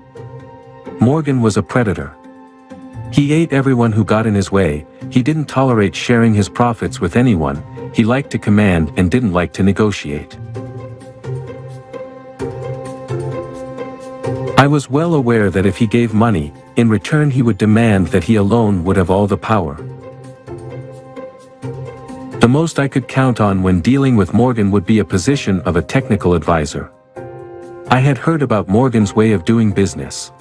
Speaker 9: Morgan was a predator. He ate everyone who got in his way, he didn't tolerate sharing his profits with anyone, he liked to command and didn't like to negotiate. I was well aware that if he gave money, in return he would demand that he alone would have all the power. The most I could count on when dealing with Morgan would be a position of a technical advisor. I had heard about Morgan's way of doing business.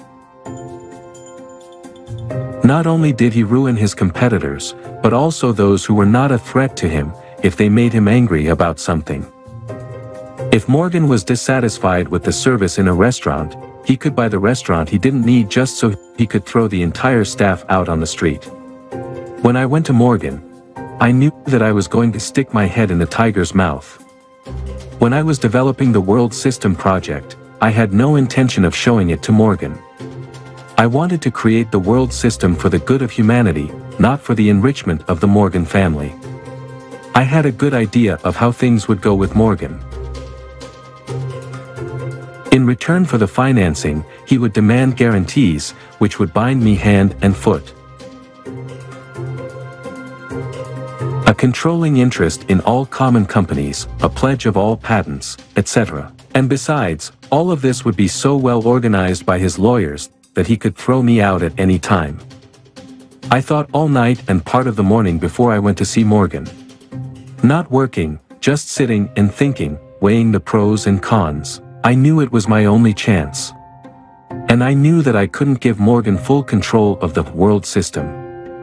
Speaker 9: Not only did he ruin his competitors, but also those who were not a threat to him, if they made him angry about something. If Morgan was dissatisfied with the service in a restaurant, he could buy the restaurant he didn't need just so he could throw the entire staff out on the street. When I went to Morgan, I knew that I was going to stick my head in the tiger's mouth. When I was developing the World System project, I had no intention of showing it to Morgan. I wanted to create the world system for the good of humanity, not for the enrichment of the Morgan family. I had a good idea of how things would go with Morgan. In return for the financing, he would demand guarantees, which would bind me hand and foot. A controlling interest in all common companies, a pledge of all patents, etc. And besides, all of this would be so well organized by his lawyers that he could throw me out at any time. I thought all night and part of the morning before I went to see Morgan. Not working, just sitting and thinking, weighing the pros and cons. I knew it was my only chance. And I knew that I couldn't give Morgan full control of the world system.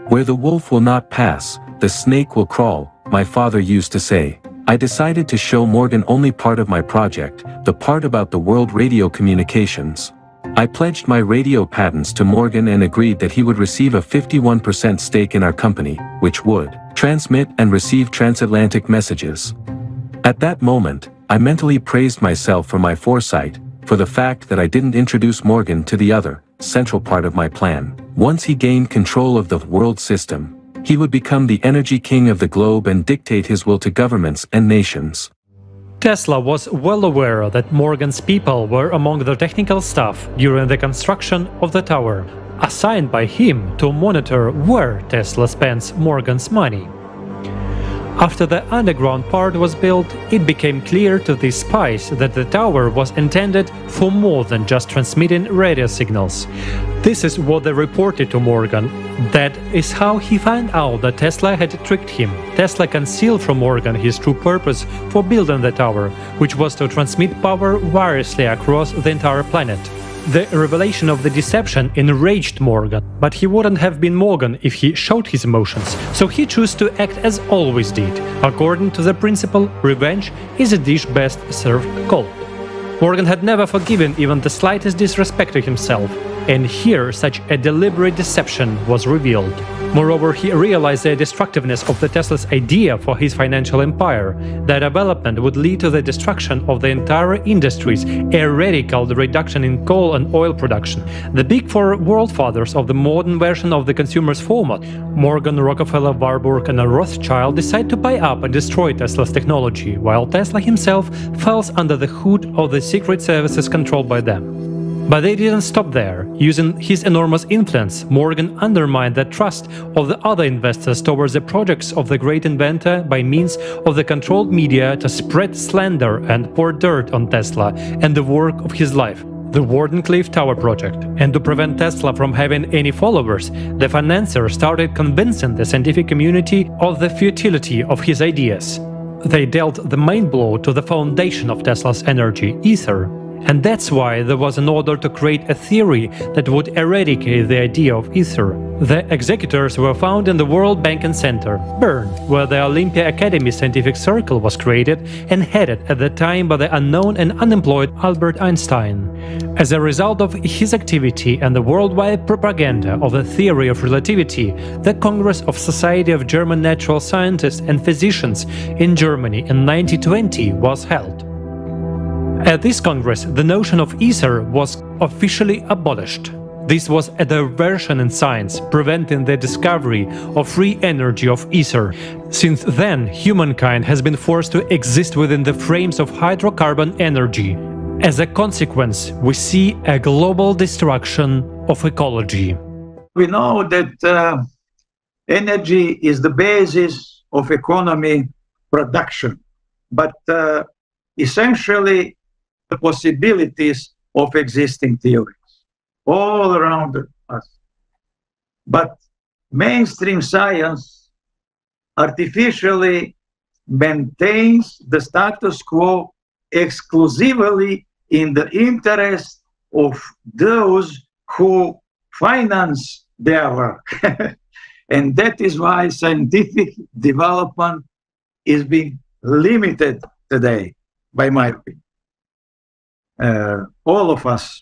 Speaker 9: Where the wolf will not pass, the snake will crawl, my father used to say. I decided to show Morgan only part of my project, the part about the world radio communications. I pledged my radio patents to Morgan and agreed that he would receive a 51% stake in our company, which would transmit and receive transatlantic messages. At that moment, I mentally praised myself for my foresight, for the fact that I didn't introduce Morgan to the other, central part of my plan. Once he gained control of the world system, he would become the energy king of the globe and dictate his will to governments and nations.
Speaker 7: Tesla was well aware that Morgan's people were among the technical staff during the construction of the tower, assigned by him to monitor where Tesla spends Morgan's money. After the underground part was built, it became clear to these spies that the tower was intended for more than just transmitting radio signals. This is what they reported to Morgan. That is how he found out that Tesla had tricked him. Tesla concealed from Morgan his true purpose for building the tower, which was to transmit power wirelessly across the entire planet. The revelation of the deception enraged Morgan, but he wouldn't have been Morgan if he showed his emotions, so he chose to act as always did, according to the principle revenge is a dish best served cold. Morgan had never forgiven even the slightest disrespect to himself, and here such a deliberate deception was revealed. Moreover, he realized the destructiveness of the Tesla's idea for his financial empire. That development would lead to the destruction of the entire industries, a radical reduction in coal and oil production. The big four world fathers of the modern version of the consumer's format, Morgan, Rockefeller, Warburg and Rothschild, decide to buy up and destroy Tesla's technology, while Tesla himself falls under the hood of the secret services controlled by them. But they didn't stop there. Using his enormous influence, Morgan undermined the trust of the other investors towards the projects of the great inventor by means of the controlled media to spread slander and pour dirt on Tesla and the work of his life, the Wardenclyffe Tower project. And to prevent Tesla from having any followers, the financiers started convincing the scientific community of the futility of his ideas. They dealt the main blow to the foundation of Tesla's energy, ether. And that's why there was an order to create a theory that would eradicate the idea of ether. The executors were found in the World Banking Center, Bern, where the Olympia Academy Scientific Circle was created and headed at the time by the unknown and unemployed Albert Einstein. As a result of his activity and the worldwide propaganda of the theory of relativity, the Congress of Society of German Natural Scientists and Physicians in Germany in 1920 was held. At this Congress, the notion of ether was officially abolished. This was a diversion in science, preventing the discovery of free energy of ether. Since then, humankind has been forced to exist within the frames of hydrocarbon energy. As a consequence, we see a global destruction of ecology.
Speaker 8: We know that energy is the basis of economy production, but essentially the possibilities of existing theories all around us. But mainstream science artificially maintains the status quo exclusively in the interest of those who finance their work. And that is why scientific development is being limited today, by my opinion. All of us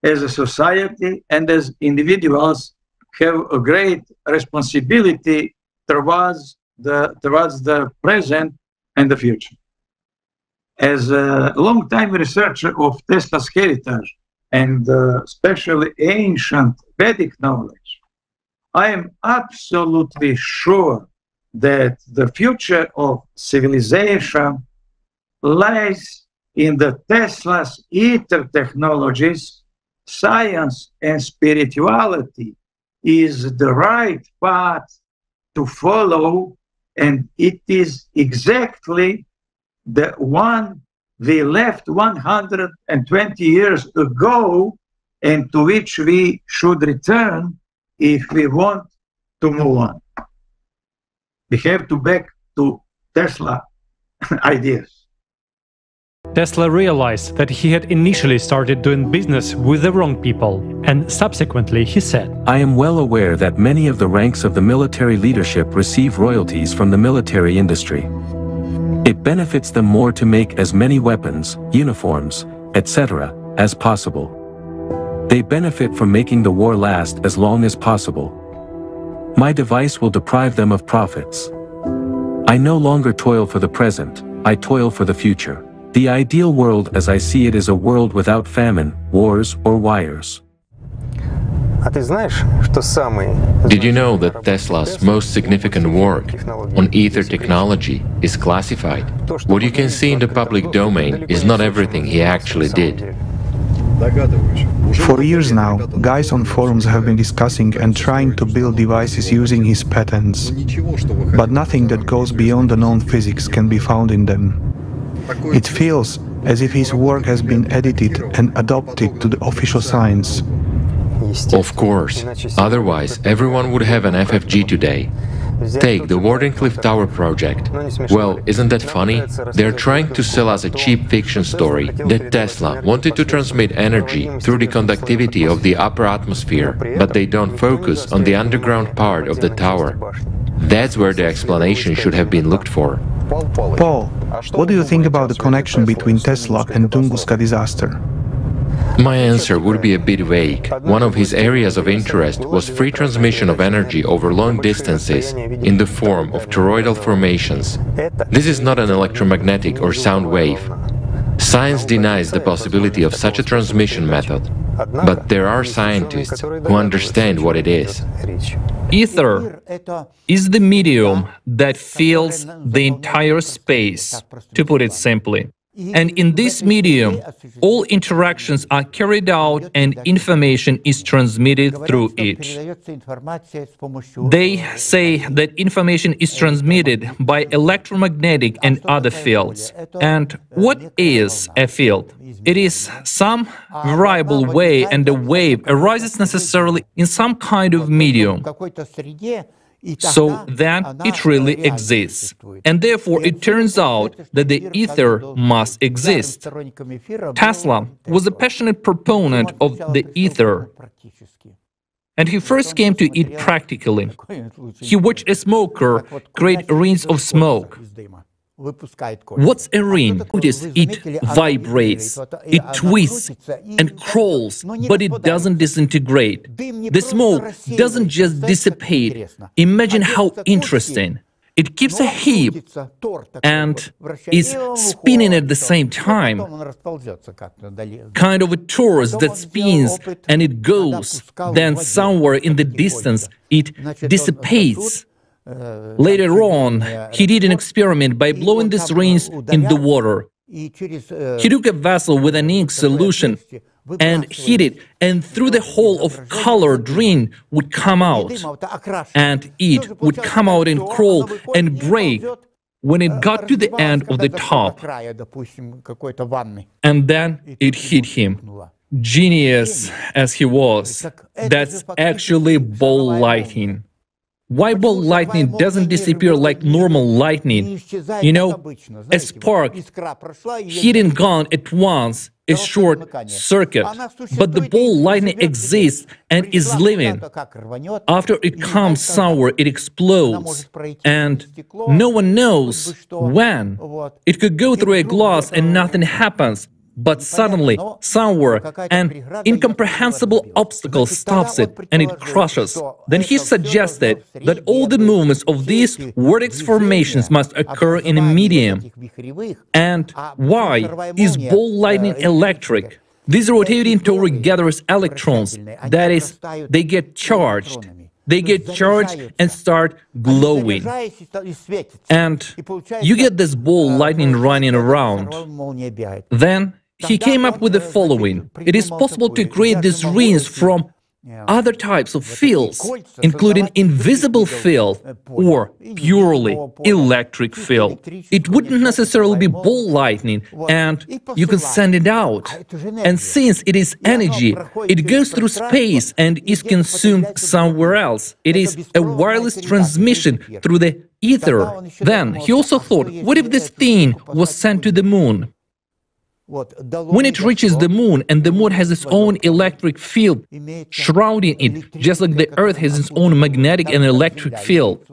Speaker 8: as a society and as individuals, have a great responsibility towards the present and the future. As a long-time researcher of Tesla's heritage and especially ancient Vedic knowledge, I am absolutely sure that the future of civilization lies in the Tesla's ether technologies. Science and spirituality is the right path to follow, and it is exactly the one we left 120 years ago and to which we should return if we want to move on. We have to back to Tesla ideas.
Speaker 7: Tesla realized that he had initially started doing business with the wrong people, and subsequently he said,
Speaker 9: I am well aware that many of the ranks of the military leadership receive royalties from the military industry. It benefits them more to make as many weapons, uniforms, etc., as possible. They benefit from making the war last as long as possible. My device will deprive them of profits. I no longer toil for the present, I toil for the future. The ideal world as I see it is a world without famine, wars, or wires.
Speaker 6: Did you know that Tesla's most significant work on ether technology is classified? What you can see in the public domain is not everything he actually did.
Speaker 3: For years now, guys on forums have been discussing and trying to build devices using his patents. But nothing that goes beyond the known physics can be found in them. It feels as if his work has been edited and adopted to the official science.
Speaker 6: Of course, otherwise everyone would have an FFG today. Take the Wardenclyffe Tower project. Well, isn't that funny? They're trying to sell us a cheap fiction story that Tesla wanted to transmit energy through the conductivity of the upper atmosphere, but they don't focus on the underground part of the tower. That's where the explanation should have been looked for.
Speaker 3: Paul, what do you think about the connection between Tesla and Tunguska disaster?
Speaker 6: My answer would be a bit vague. One of his areas of interest was free transmission of energy over long distances in the form of toroidal formations. This is not an electromagnetic or sound wave. Science denies the possibility of such a transmission method, but there are scientists who understand what it is.
Speaker 1: Ether is the medium that fills the entire space, to put it simply. And in this medium, all interactions are carried out and information is transmitted through it. They say that information is transmitted by electromagnetic and other fields. And what is a field? It is some variable way, and the wave arises necessarily in some kind of medium, so that it really exists. And therefore it turns out that the ether must exist. Tesla was a passionate proponent of the ether, and he first came to it practically. He watched a smoker create rings of smoke. What's a ring? It vibrates, it twists and crawls, but it doesn't disintegrate. The smoke doesn't just dissipate. Imagine how interesting. It keeps a heap and is spinning at the same time. Kind of a torus that spins and it goes. Then somewhere in the distance it dissipates. Later on, he did an experiment by blowing these rings in the water. He took a vessel with an ink solution and heat it, and through the hole of colored ring would come out, and it would come out and crawl and break when it got to the end of the top. And then it hit him. Genius as he was, that's actually ball lightning. Why ball lightning doesn't disappear like normal lightning? You know, a spark hitting gone at once, a short circuit, but the ball lightning exists and is living. After it comes somewhere, it explodes, and no one knows when. It could go through a glass and nothing happens, But suddenly, somewhere, an incomprehensible obstacle stops it and it crushes. Then he suggested that all the movements of these vortex formations must occur in a medium. And why is ball lightning electric? These rotating toric gathers electrons, that is, they get charged. They get charged and start glowing. And you get this ball lightning running around. Then he came up with the following. It is possible to create these rings from other types of fields, including invisible field or purely electric field. It wouldn't necessarily be ball lightning, and you can send it out. And since it is energy, it goes through space and is consumed somewhere else. It is a wireless transmission through the ether. Then he also thought, what if this thing was sent to the moon? When it reaches the moon, and the moon has its own electric field shrouding it, just like the Earth has its own magnetic and electric field,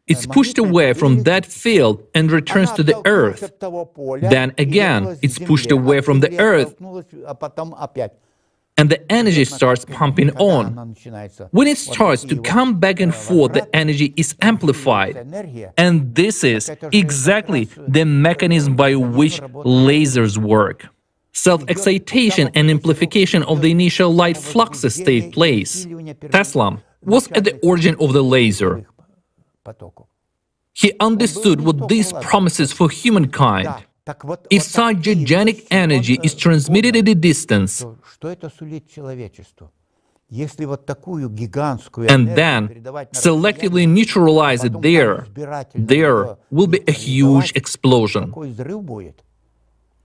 Speaker 1: it's pushed away from that field and returns to the Earth. Then again, it's pushed away from the Earth, and the energy starts pumping on. When it starts to come back and forth, the energy is amplified. And this is exactly the mechanism by which lasers work. Self-excitation and amplification of the initial light fluxes take place. Tesla was at the origin of the laser. He understood what this promises for humankind. If such gigantic energy is transmitted at a distance, and then selectively neutralize it there will be a huge explosion.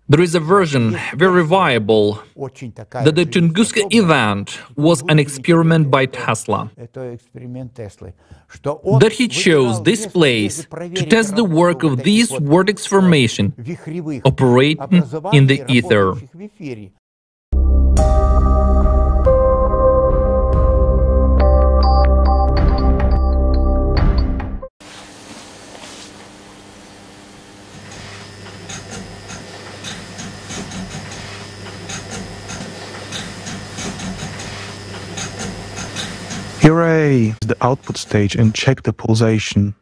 Speaker 1: There is a version, very viable, that the Tunguska event was an experiment by Tesla, that he chose this place to test the work of these vortex formation operating in the ether.
Speaker 3: Hooray! The output stage and check the pulsation.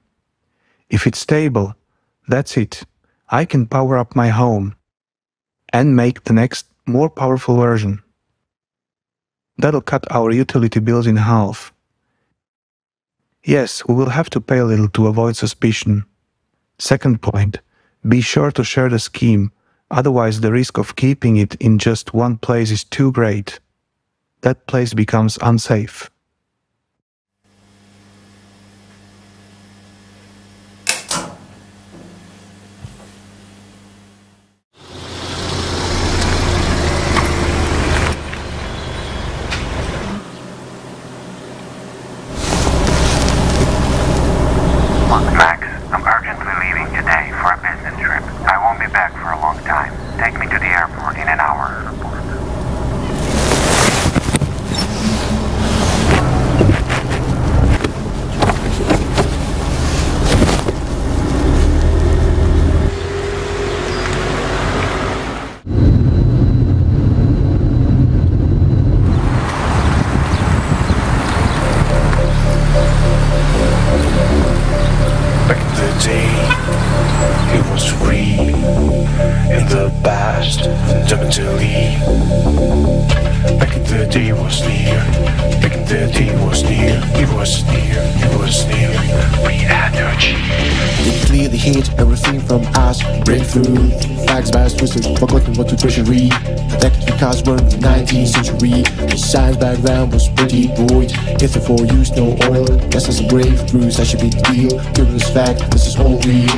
Speaker 3: If it's stable, that's it. I can power up my home and make the next, more powerful version. That'll cut our utility bills in half. Yes, we will have to pay a little to avoid suspicion. Second point, be sure to share the scheme, otherwise the risk of keeping it in just one place is too great. That place becomes unsafe.
Speaker 10: Forgotten what to treasury. Attacked because we're in the 19th century. The science back then was pretty void. Ether for use, no oil. Yes, as a brave Bruce, I should be the deal. Given this fact, this is all real.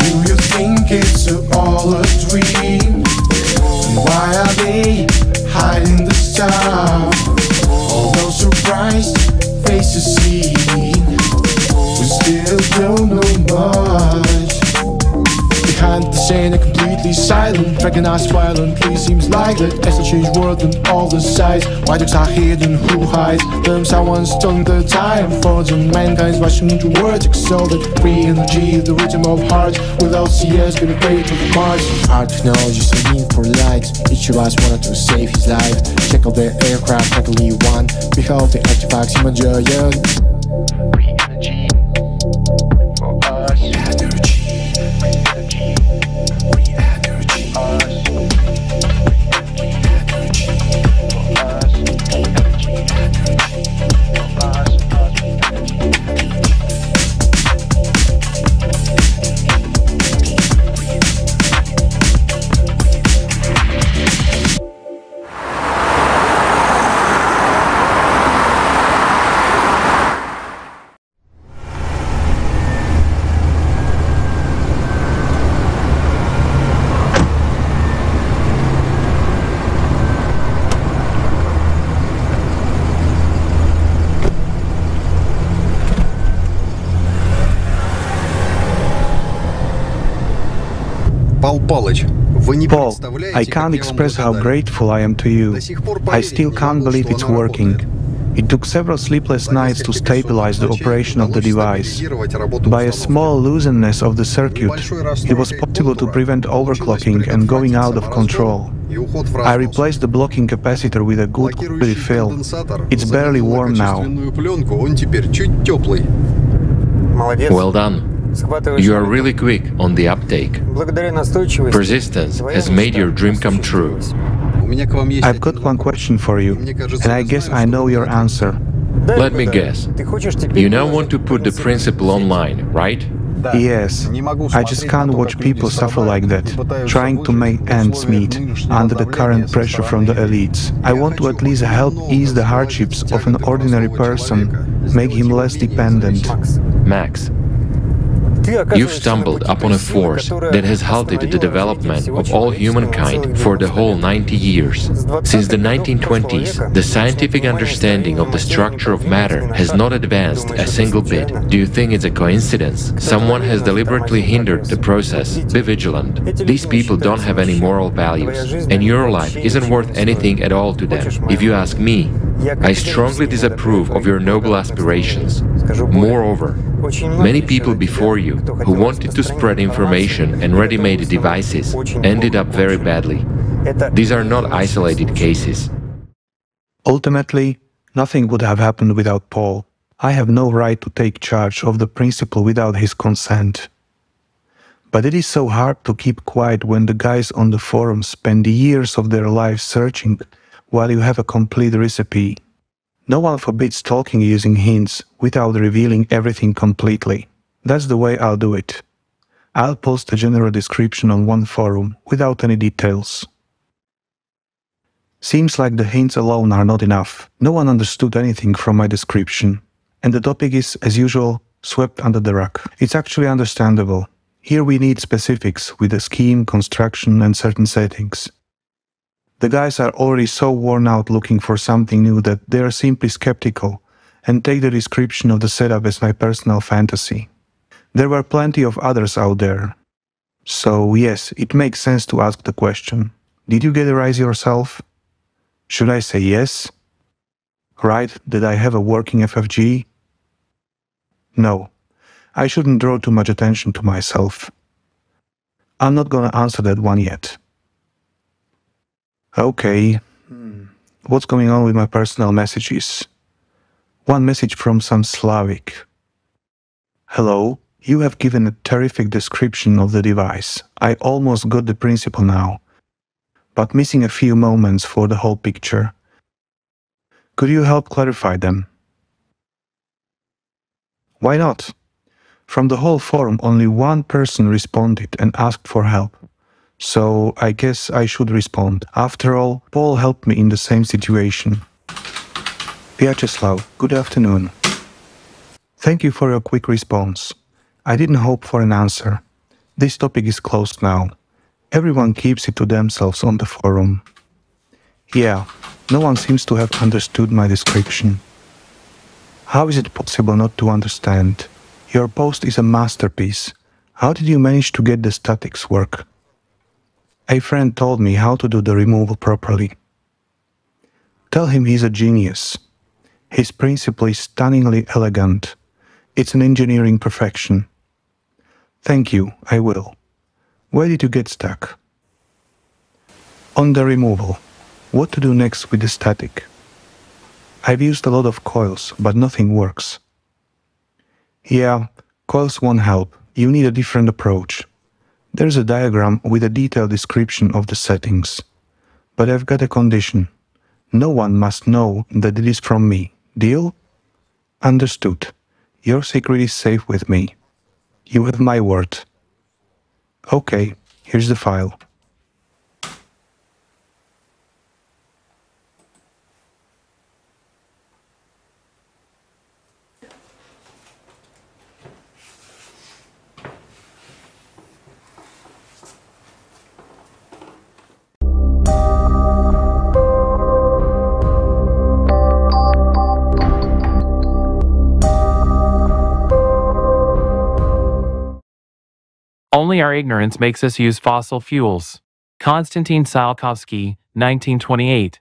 Speaker 10: Do you think it's all a dream? And why are they hiding the stuff? Although surprised faces seen, we still don't know much. Behind the scene, I completely be silent. Recognize violently seems like that. As a change world on all the sides. Why dogs are hidden, who hides them? Someone's turning the time for the mankind's rushing towards exalted free energy, the rhythm of heart. Without CS, gonna pray to the Mars. Art technology's a need for light. Each of us wanted to save his life. Check out the aircraft, happily one. Behold the artifacts, human giant. Free energy for us. Energy. Free energy. Free energy. Us. Free energy. For us. Energy. Energy. For us.
Speaker 3: Paul, I can't express how grateful I am to you. I still can't believe it's working. It took several sleepless nights to stabilize the operation of the device. By a small looseness of the circuit, it was possible to prevent overclocking and going out of control. I replaced the blocking capacitor with a good quality film. It's barely warm now.
Speaker 6: Well done. You are really quick on the uptake. Persistence has made your dream come true.
Speaker 3: I've got one question for you, and I guess I know your answer.
Speaker 6: Let me guess. You now want to put the principle online, right?
Speaker 3: Yes, I just can't watch people suffer like that, trying to make ends meet under the current pressure from the elites. I want to at least help ease the hardships of an ordinary person, make him less dependent.
Speaker 6: Max, you've stumbled upon a force that has halted the development of all humankind for the whole 90 years. Since the 1920s, the scientific understanding of the structure of matter has not advanced a single bit. Do you think it's a coincidence? Someone has deliberately hindered the process. Be vigilant. These people don't have any moral values, and your life isn't worth anything at all to them. If you ask me, I strongly disapprove of your noble aspirations. Moreover, many people before you who wanted to spread information and ready-made devices ended up very badly. These are not isolated cases.
Speaker 3: Ultimately, nothing would have happened without Paul. I have no right to take charge of the principle without his consent. But it is so hard to keep quiet when the guys on the forum spend years of their lives searching while you have a complete recipe. No one forbids talking using hints without revealing everything completely. That's the way I'll do it. I'll post a general description on one forum without any details. Seems like the hints alone are not enough. No one understood anything from my description. And the topic is, as usual, swept under the rug. It's actually understandable. Here we need specifics with the scheme, construction and certain settings. The guys are already so worn out looking for something new that they are simply skeptical and take the description of the setup as my personal fantasy. There were plenty of others out there. So yes, it makes sense to ask the question, did you get a rise yourself? Should I say yes? Right, did I have a working FFG? No, I shouldn't draw too much attention to myself. I'm not gonna answer that one yet. Okay, what's going on with my personal messages? One message from some Slavic. Hello, you have given a terrific description of the device. I almost got the principle now, but missing a few moments for the whole picture. Could you help clarify them? Why not? From the whole forum, only one person responded and asked for help. So I guess I should respond. After all, Paul helped me in the same situation. Vyacheslav, good afternoon. Thank you for your quick response. I didn't hope for an answer. This topic is closed now. Everyone keeps it to themselves on the forum. Yeah, no one seems to have understood my description. How is it possible not to understand? Your post is a masterpiece. How did you manage to get the statics work? A friend told me how to do the removal properly. Tell him he's a genius. His principle is stunningly elegant. It's an engineering perfection. Thank you, I will. Where did you get stuck? On the removal. What to do next with the static? I've used a lot of coils, but nothing works. Yeah, coils won't help. You need a different approach. There's a diagram with a detailed description of the settings. But I've got a condition. No one must know that it is from me. Deal? Understood. Your secret is safe with me. You have my word. Okay, here's the file.
Speaker 11: Only our ignorance makes us use fossil fuels. Konstantin Tsiolkovsky, 1928.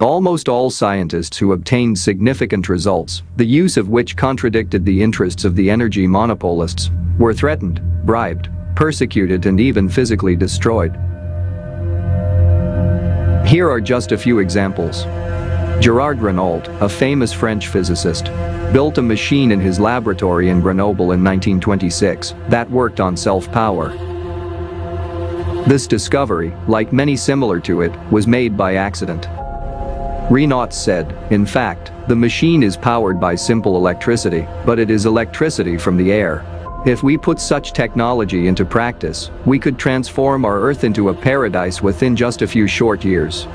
Speaker 12: Almost all scientists who obtained significant results, the use of which contradicted the interests of the energy monopolists, were threatened, bribed, persecuted, and even physically destroyed. Here are just a few examples. Gerard Renault, a famous French physicist, built a machine in his laboratory in Grenoble in 1926 that worked on self-power. This discovery, like many similar to it, was made by accident. Renault said, in fact, the machine is powered by simple electricity, but it is electricity from the air. If we put such technology into practice, we could transform our Earth into a paradise within just a few short years.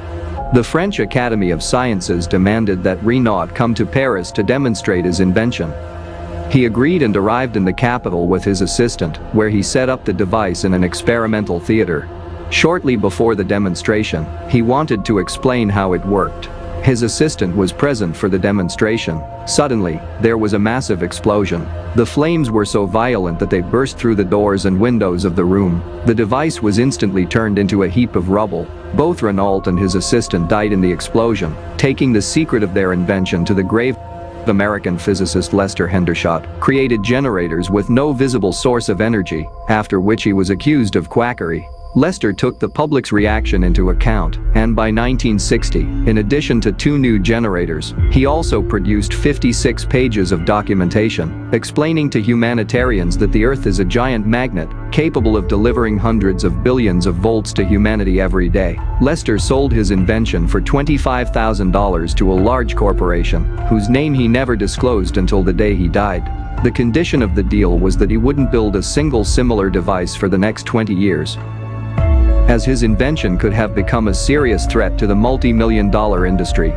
Speaker 12: The French Academy of Sciences demanded that Renault come to Paris to demonstrate his invention. He agreed and arrived in the capital with his assistant, where he set up the device in an experimental theater. Shortly before the demonstration, he wanted to explain how it worked. His assistant was present for the demonstration. Suddenly, there was a massive explosion. The flames were so violent that they burst through the doors and windows of the room. The device was instantly turned into a heap of rubble. Both Renault and his assistant died in the explosion, taking the secret of their invention to the grave. American physicist Lester Hendershot created generators with no visible source of energy, after which he was accused of quackery. Lester took the public's reaction into account, and by 1960, in addition to 2 new generators, he also produced 56 pages of documentation, explaining to humanitarians that the Earth is a giant magnet, capable of delivering hundreds of billions of volts to humanity every day. Lester sold his invention for $25,000 to a large corporation, whose name he never disclosed until the day he died. The condition of the deal was that he wouldn't build a single similar device for the next 20 years. As his invention could have become a serious threat to the multi-million-dollar industry.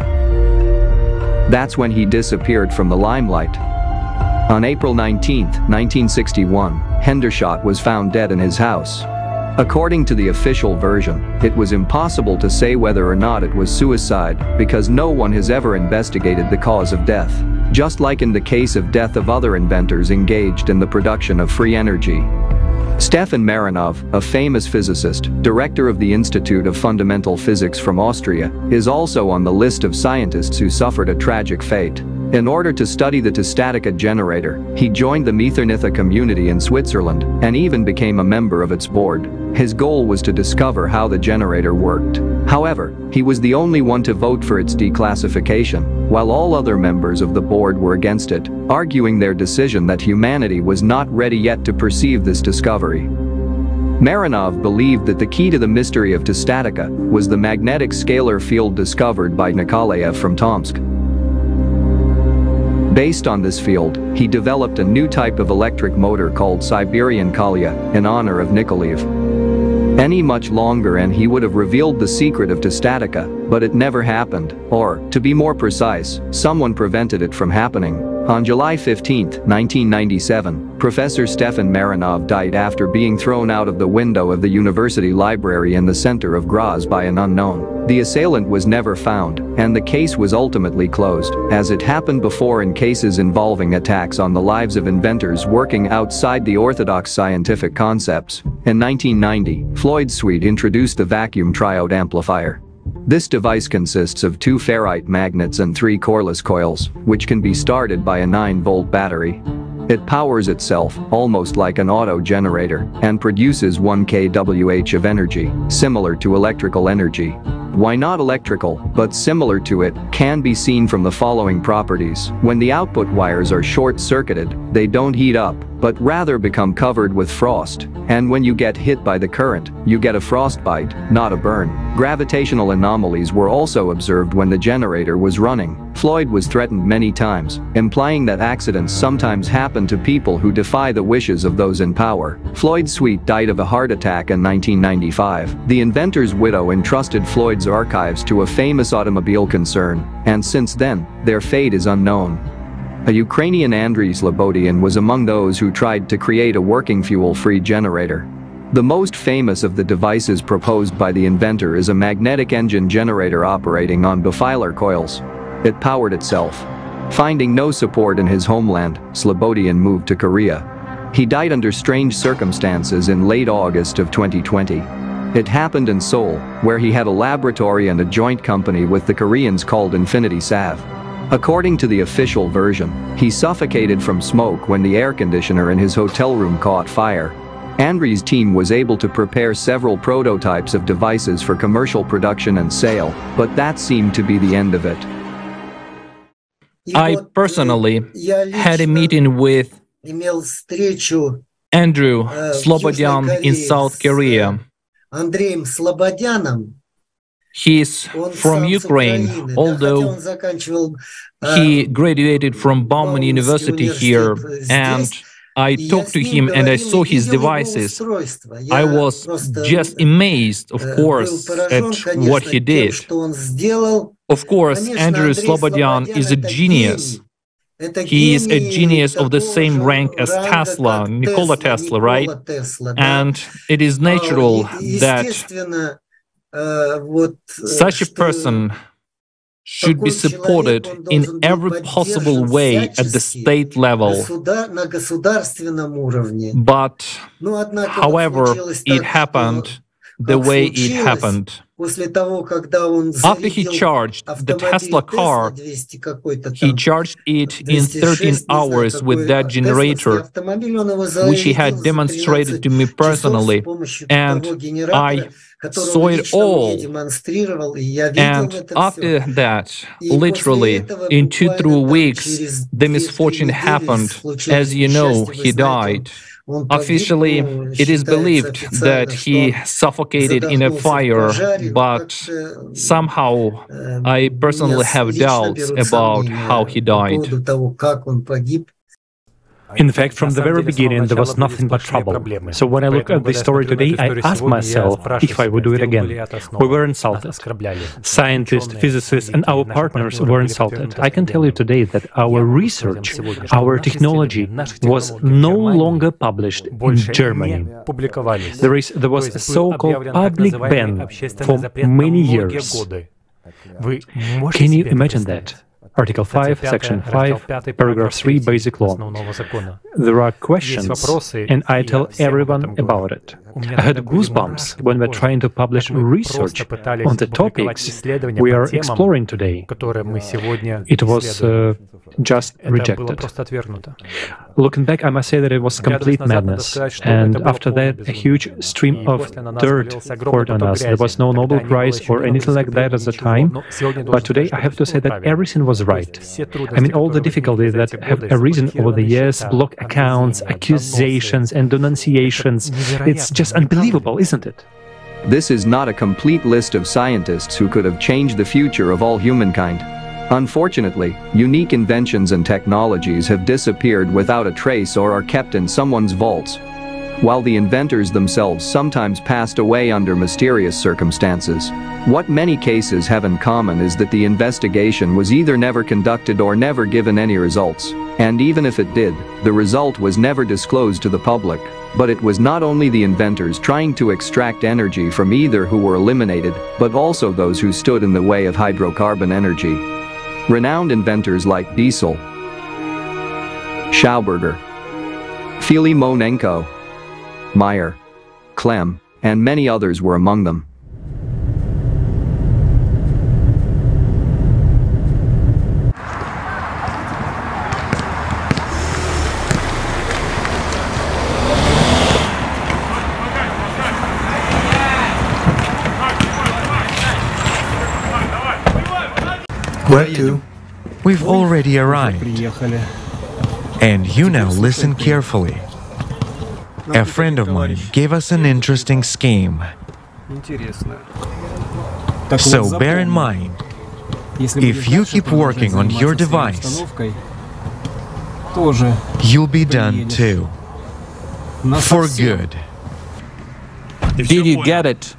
Speaker 12: That's when he disappeared from the limelight. On April 19, 1961, Hendershot was found dead in his house. According to the official version, it was impossible to say whether or not it was suicide because no one has ever investigated the cause of death, just like in the case of death of other inventors engaged in the production of free energy. Stefan Marinov, a famous physicist, director of the Institute of Fundamental Physics from Austria, is also on the list of scientists who suffered a tragic fate. In order to study the Testatica generator, he joined the Methernitha community in Switzerland and even became a member of its board. His goal was to discover how the generator worked. However, he was the only one to vote for its declassification, while all other members of the board were against it, arguing their decision that humanity was not ready yet to perceive this discovery. Marinov believed that the key to the mystery of Testatica was the magnetic scalar field discovered by Nikolaev from Tomsk. Based on this field, he developed a new type of electric motor called Siberian Kolya in honor of Nikoleev. Any much longer and he would have revealed the secret of Testatica, but it never happened, or, to be more precise, someone prevented it from happening. On July 15, 1997, Professor Stefan Marinov died after being thrown out of the window of the university library in the center of Graz by an unknown. The assailant was never found, and the case was ultimately closed, as it happened before in cases involving attacks on the lives of inventors working outside the orthodox scientific concepts. In 1990, Floyd Sweet introduced the vacuum triode amplifier. This device consists of 2 ferrite magnets and 3 coreless coils, which can be started by a 9-volt battery. It powers itself, almost like an auto generator, and produces 1 kWh of energy, similar to electrical energy. Why not electrical, but similar to it, can be seen from the following properties. When the output wires are short-circuited, they don't heat up, but rather become covered with frost. And when you get hit by the current, you get a frostbite, not a burn. Gravitational anomalies were also observed when the generator was running. Floyd was threatened many times, implying that accidents sometimes happen to people who defy the wishes of those in power. Floyd Sweet died of a heart attack in 1995. The inventor's widow entrusted Floyd's archives to a famous automobile concern, and since then, their fate is unknown. A Ukrainian Andriy Slobodian was among those who tried to create a working fuel-free generator. The most famous of the devices proposed by the inventor is a magnetic engine generator operating on bifilar coils. It powered itself. Finding no support in his homeland, Slobodian moved to Korea. He died under strange circumstances in late August of 2020. It happened in Seoul, where he had a laboratory and a joint company with the Koreans called Infinity Sav. According to the official version, he suffocated from smoke when the air conditioner in his hotel room caught fire. Andriy's team was able to prepare several prototypes of devices for commercial production and sale, but that seemed to be the end of it.
Speaker 1: I personally had a meeting with Andrew Slobodian in South Korea. He's from Ukraine, although he graduated from Bauman University here, and I talked to him and I saw his devices. I was just amazed, of course, at what he did. Of course, Andrew Slobodian is a genius. He is a genius of the same rank as Tesla, Nikola Tesla, right? And it is natural that such a person should be supported in every possible way at the state level. But, however, it happened the way it happened. After he charged the Tesla car, he charged it in 13 hours with that generator, which he had demonstrated to me personally, and I saw it all. And after that, literally, in 2-3 weeks, the misfortune happened. As you know, he died. Officially, it is believed that he suffocated in a fire, but somehow I personally have doubts about how he died.
Speaker 7: In fact, from the very beginning, there was nothing but trouble. So when I look at this story today, I ask myself if I would do it again. We were insulted. Scientists, physicists, and our partners were insulted. I can tell you today that our research, our technology was no longer published in Germany. There was a so-called public ban for many years. Can you imagine that? Article 5, Section 5, Paragraph 3, Basic Law. There are questions, and I tell everyone about it. I had goosebumps when we're trying to publish research on the topics we are exploring today. It was just rejected. Looking back, I must say that it was complete madness. And after that, a huge stream of dirt poured on us. There was no Nobel Prize or anything like that at the time. But today, I have to say that everything was right. I mean, all the difficulties that have arisen over the years, block accounts, accusations, and denunciations, it's just unbelievable, isn't it?
Speaker 12: This is not a complete list of scientists who could have changed the future of all humankind. Unfortunately, unique inventions and technologies have disappeared without a trace or are kept in someone's vaults. while the inventors themselves sometimes passed away under mysterious circumstances. What many cases have in common is that the investigation was either never conducted or never given any results, and even if it did, the result was never disclosed to the public. But it was not only the inventors trying to extract energy from ether who were eliminated, but also those who stood in the way of hydrocarbon energy. Renowned inventors like Diesel, Schauberger, Filimonenko, Meyer, Clem, and many others were among them.
Speaker 3: Where to?
Speaker 13: We've already arrived. And you now listen carefully. A friend of mine gave us an interesting scheme. So bear in mind, if you keep working on your device, you'll be done too. For good.
Speaker 1: Did you get it?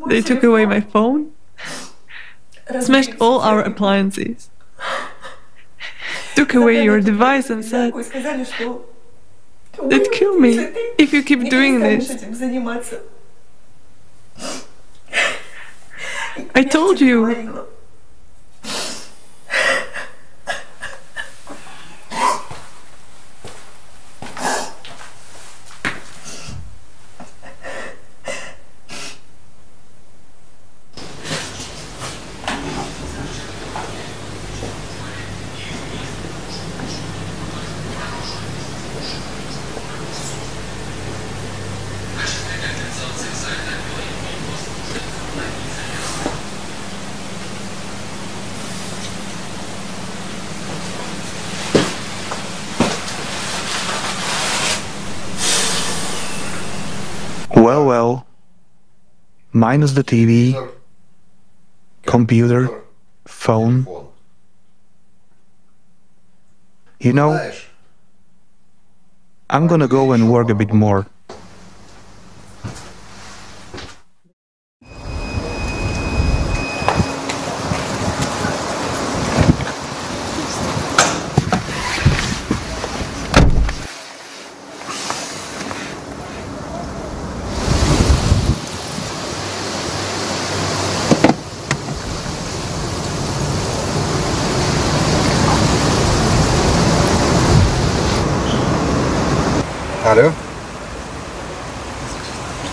Speaker 2: They took away my phone, smashed all our appliances, took away your device and said, "They'd kill me if you keep doing this." I told you.
Speaker 3: Well, minus the TV, computer, phone. You know, I'm gonna go and work a bit more.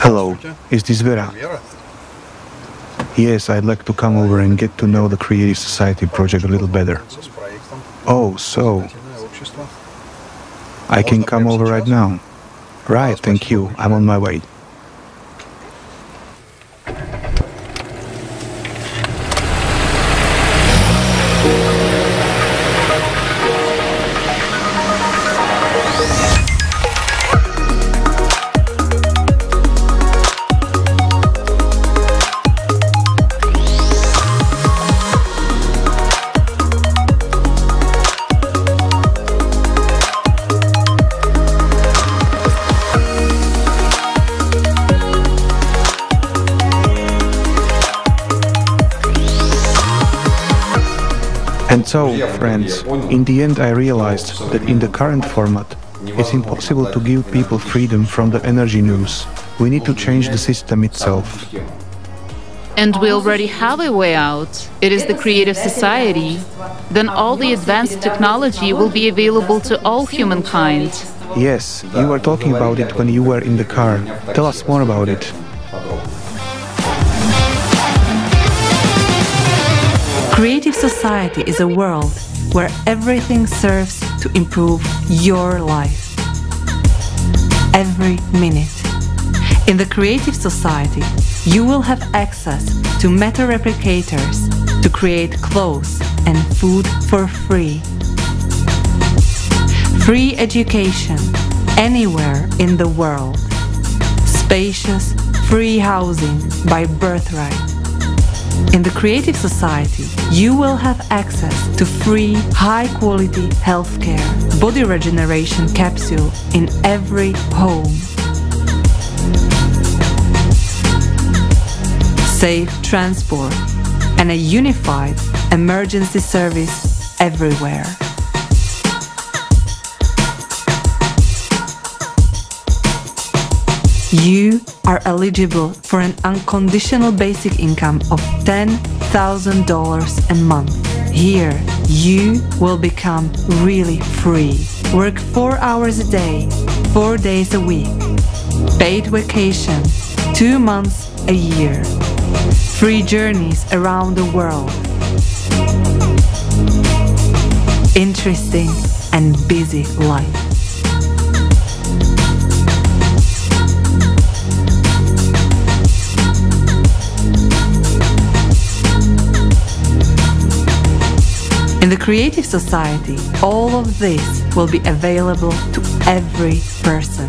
Speaker 3: Hello, is this Vera? Yes, I'd like to come over and get to know the Creative Society project a little better. Oh, so... I can come over right now. Right, thank you, I'm on my way. And so, friends, in the end I realized that in the current format, it's impossible to give people freedom from the energy news. We need to change the system itself.
Speaker 4: And we already have a way out. It is the Creative Society. Then all the advanced technology will be available to all humankind.
Speaker 3: Yes, you were talking about it when you were in the car. Tell us more about it.
Speaker 2: Creative society is a world where everything serves to improve your life. Every minute. In the creative society, you will have access to meta-replicators to create clothes and food for free. Free education anywhere in the world. Spacious, free housing by birthright. In the creative society, you will have access to free, high-quality healthcare, body regeneration capsule in every home. Safe transport and a unified emergency service everywhere. You are eligible for an unconditional basic income of $10,000 a month. Here, you will become really free. Work 4 hours a day, 4 days a week. Paid vacation, 2 months a year. Free journeys around the world. Interesting and busy life. In the creative society, all of this will be available to every person.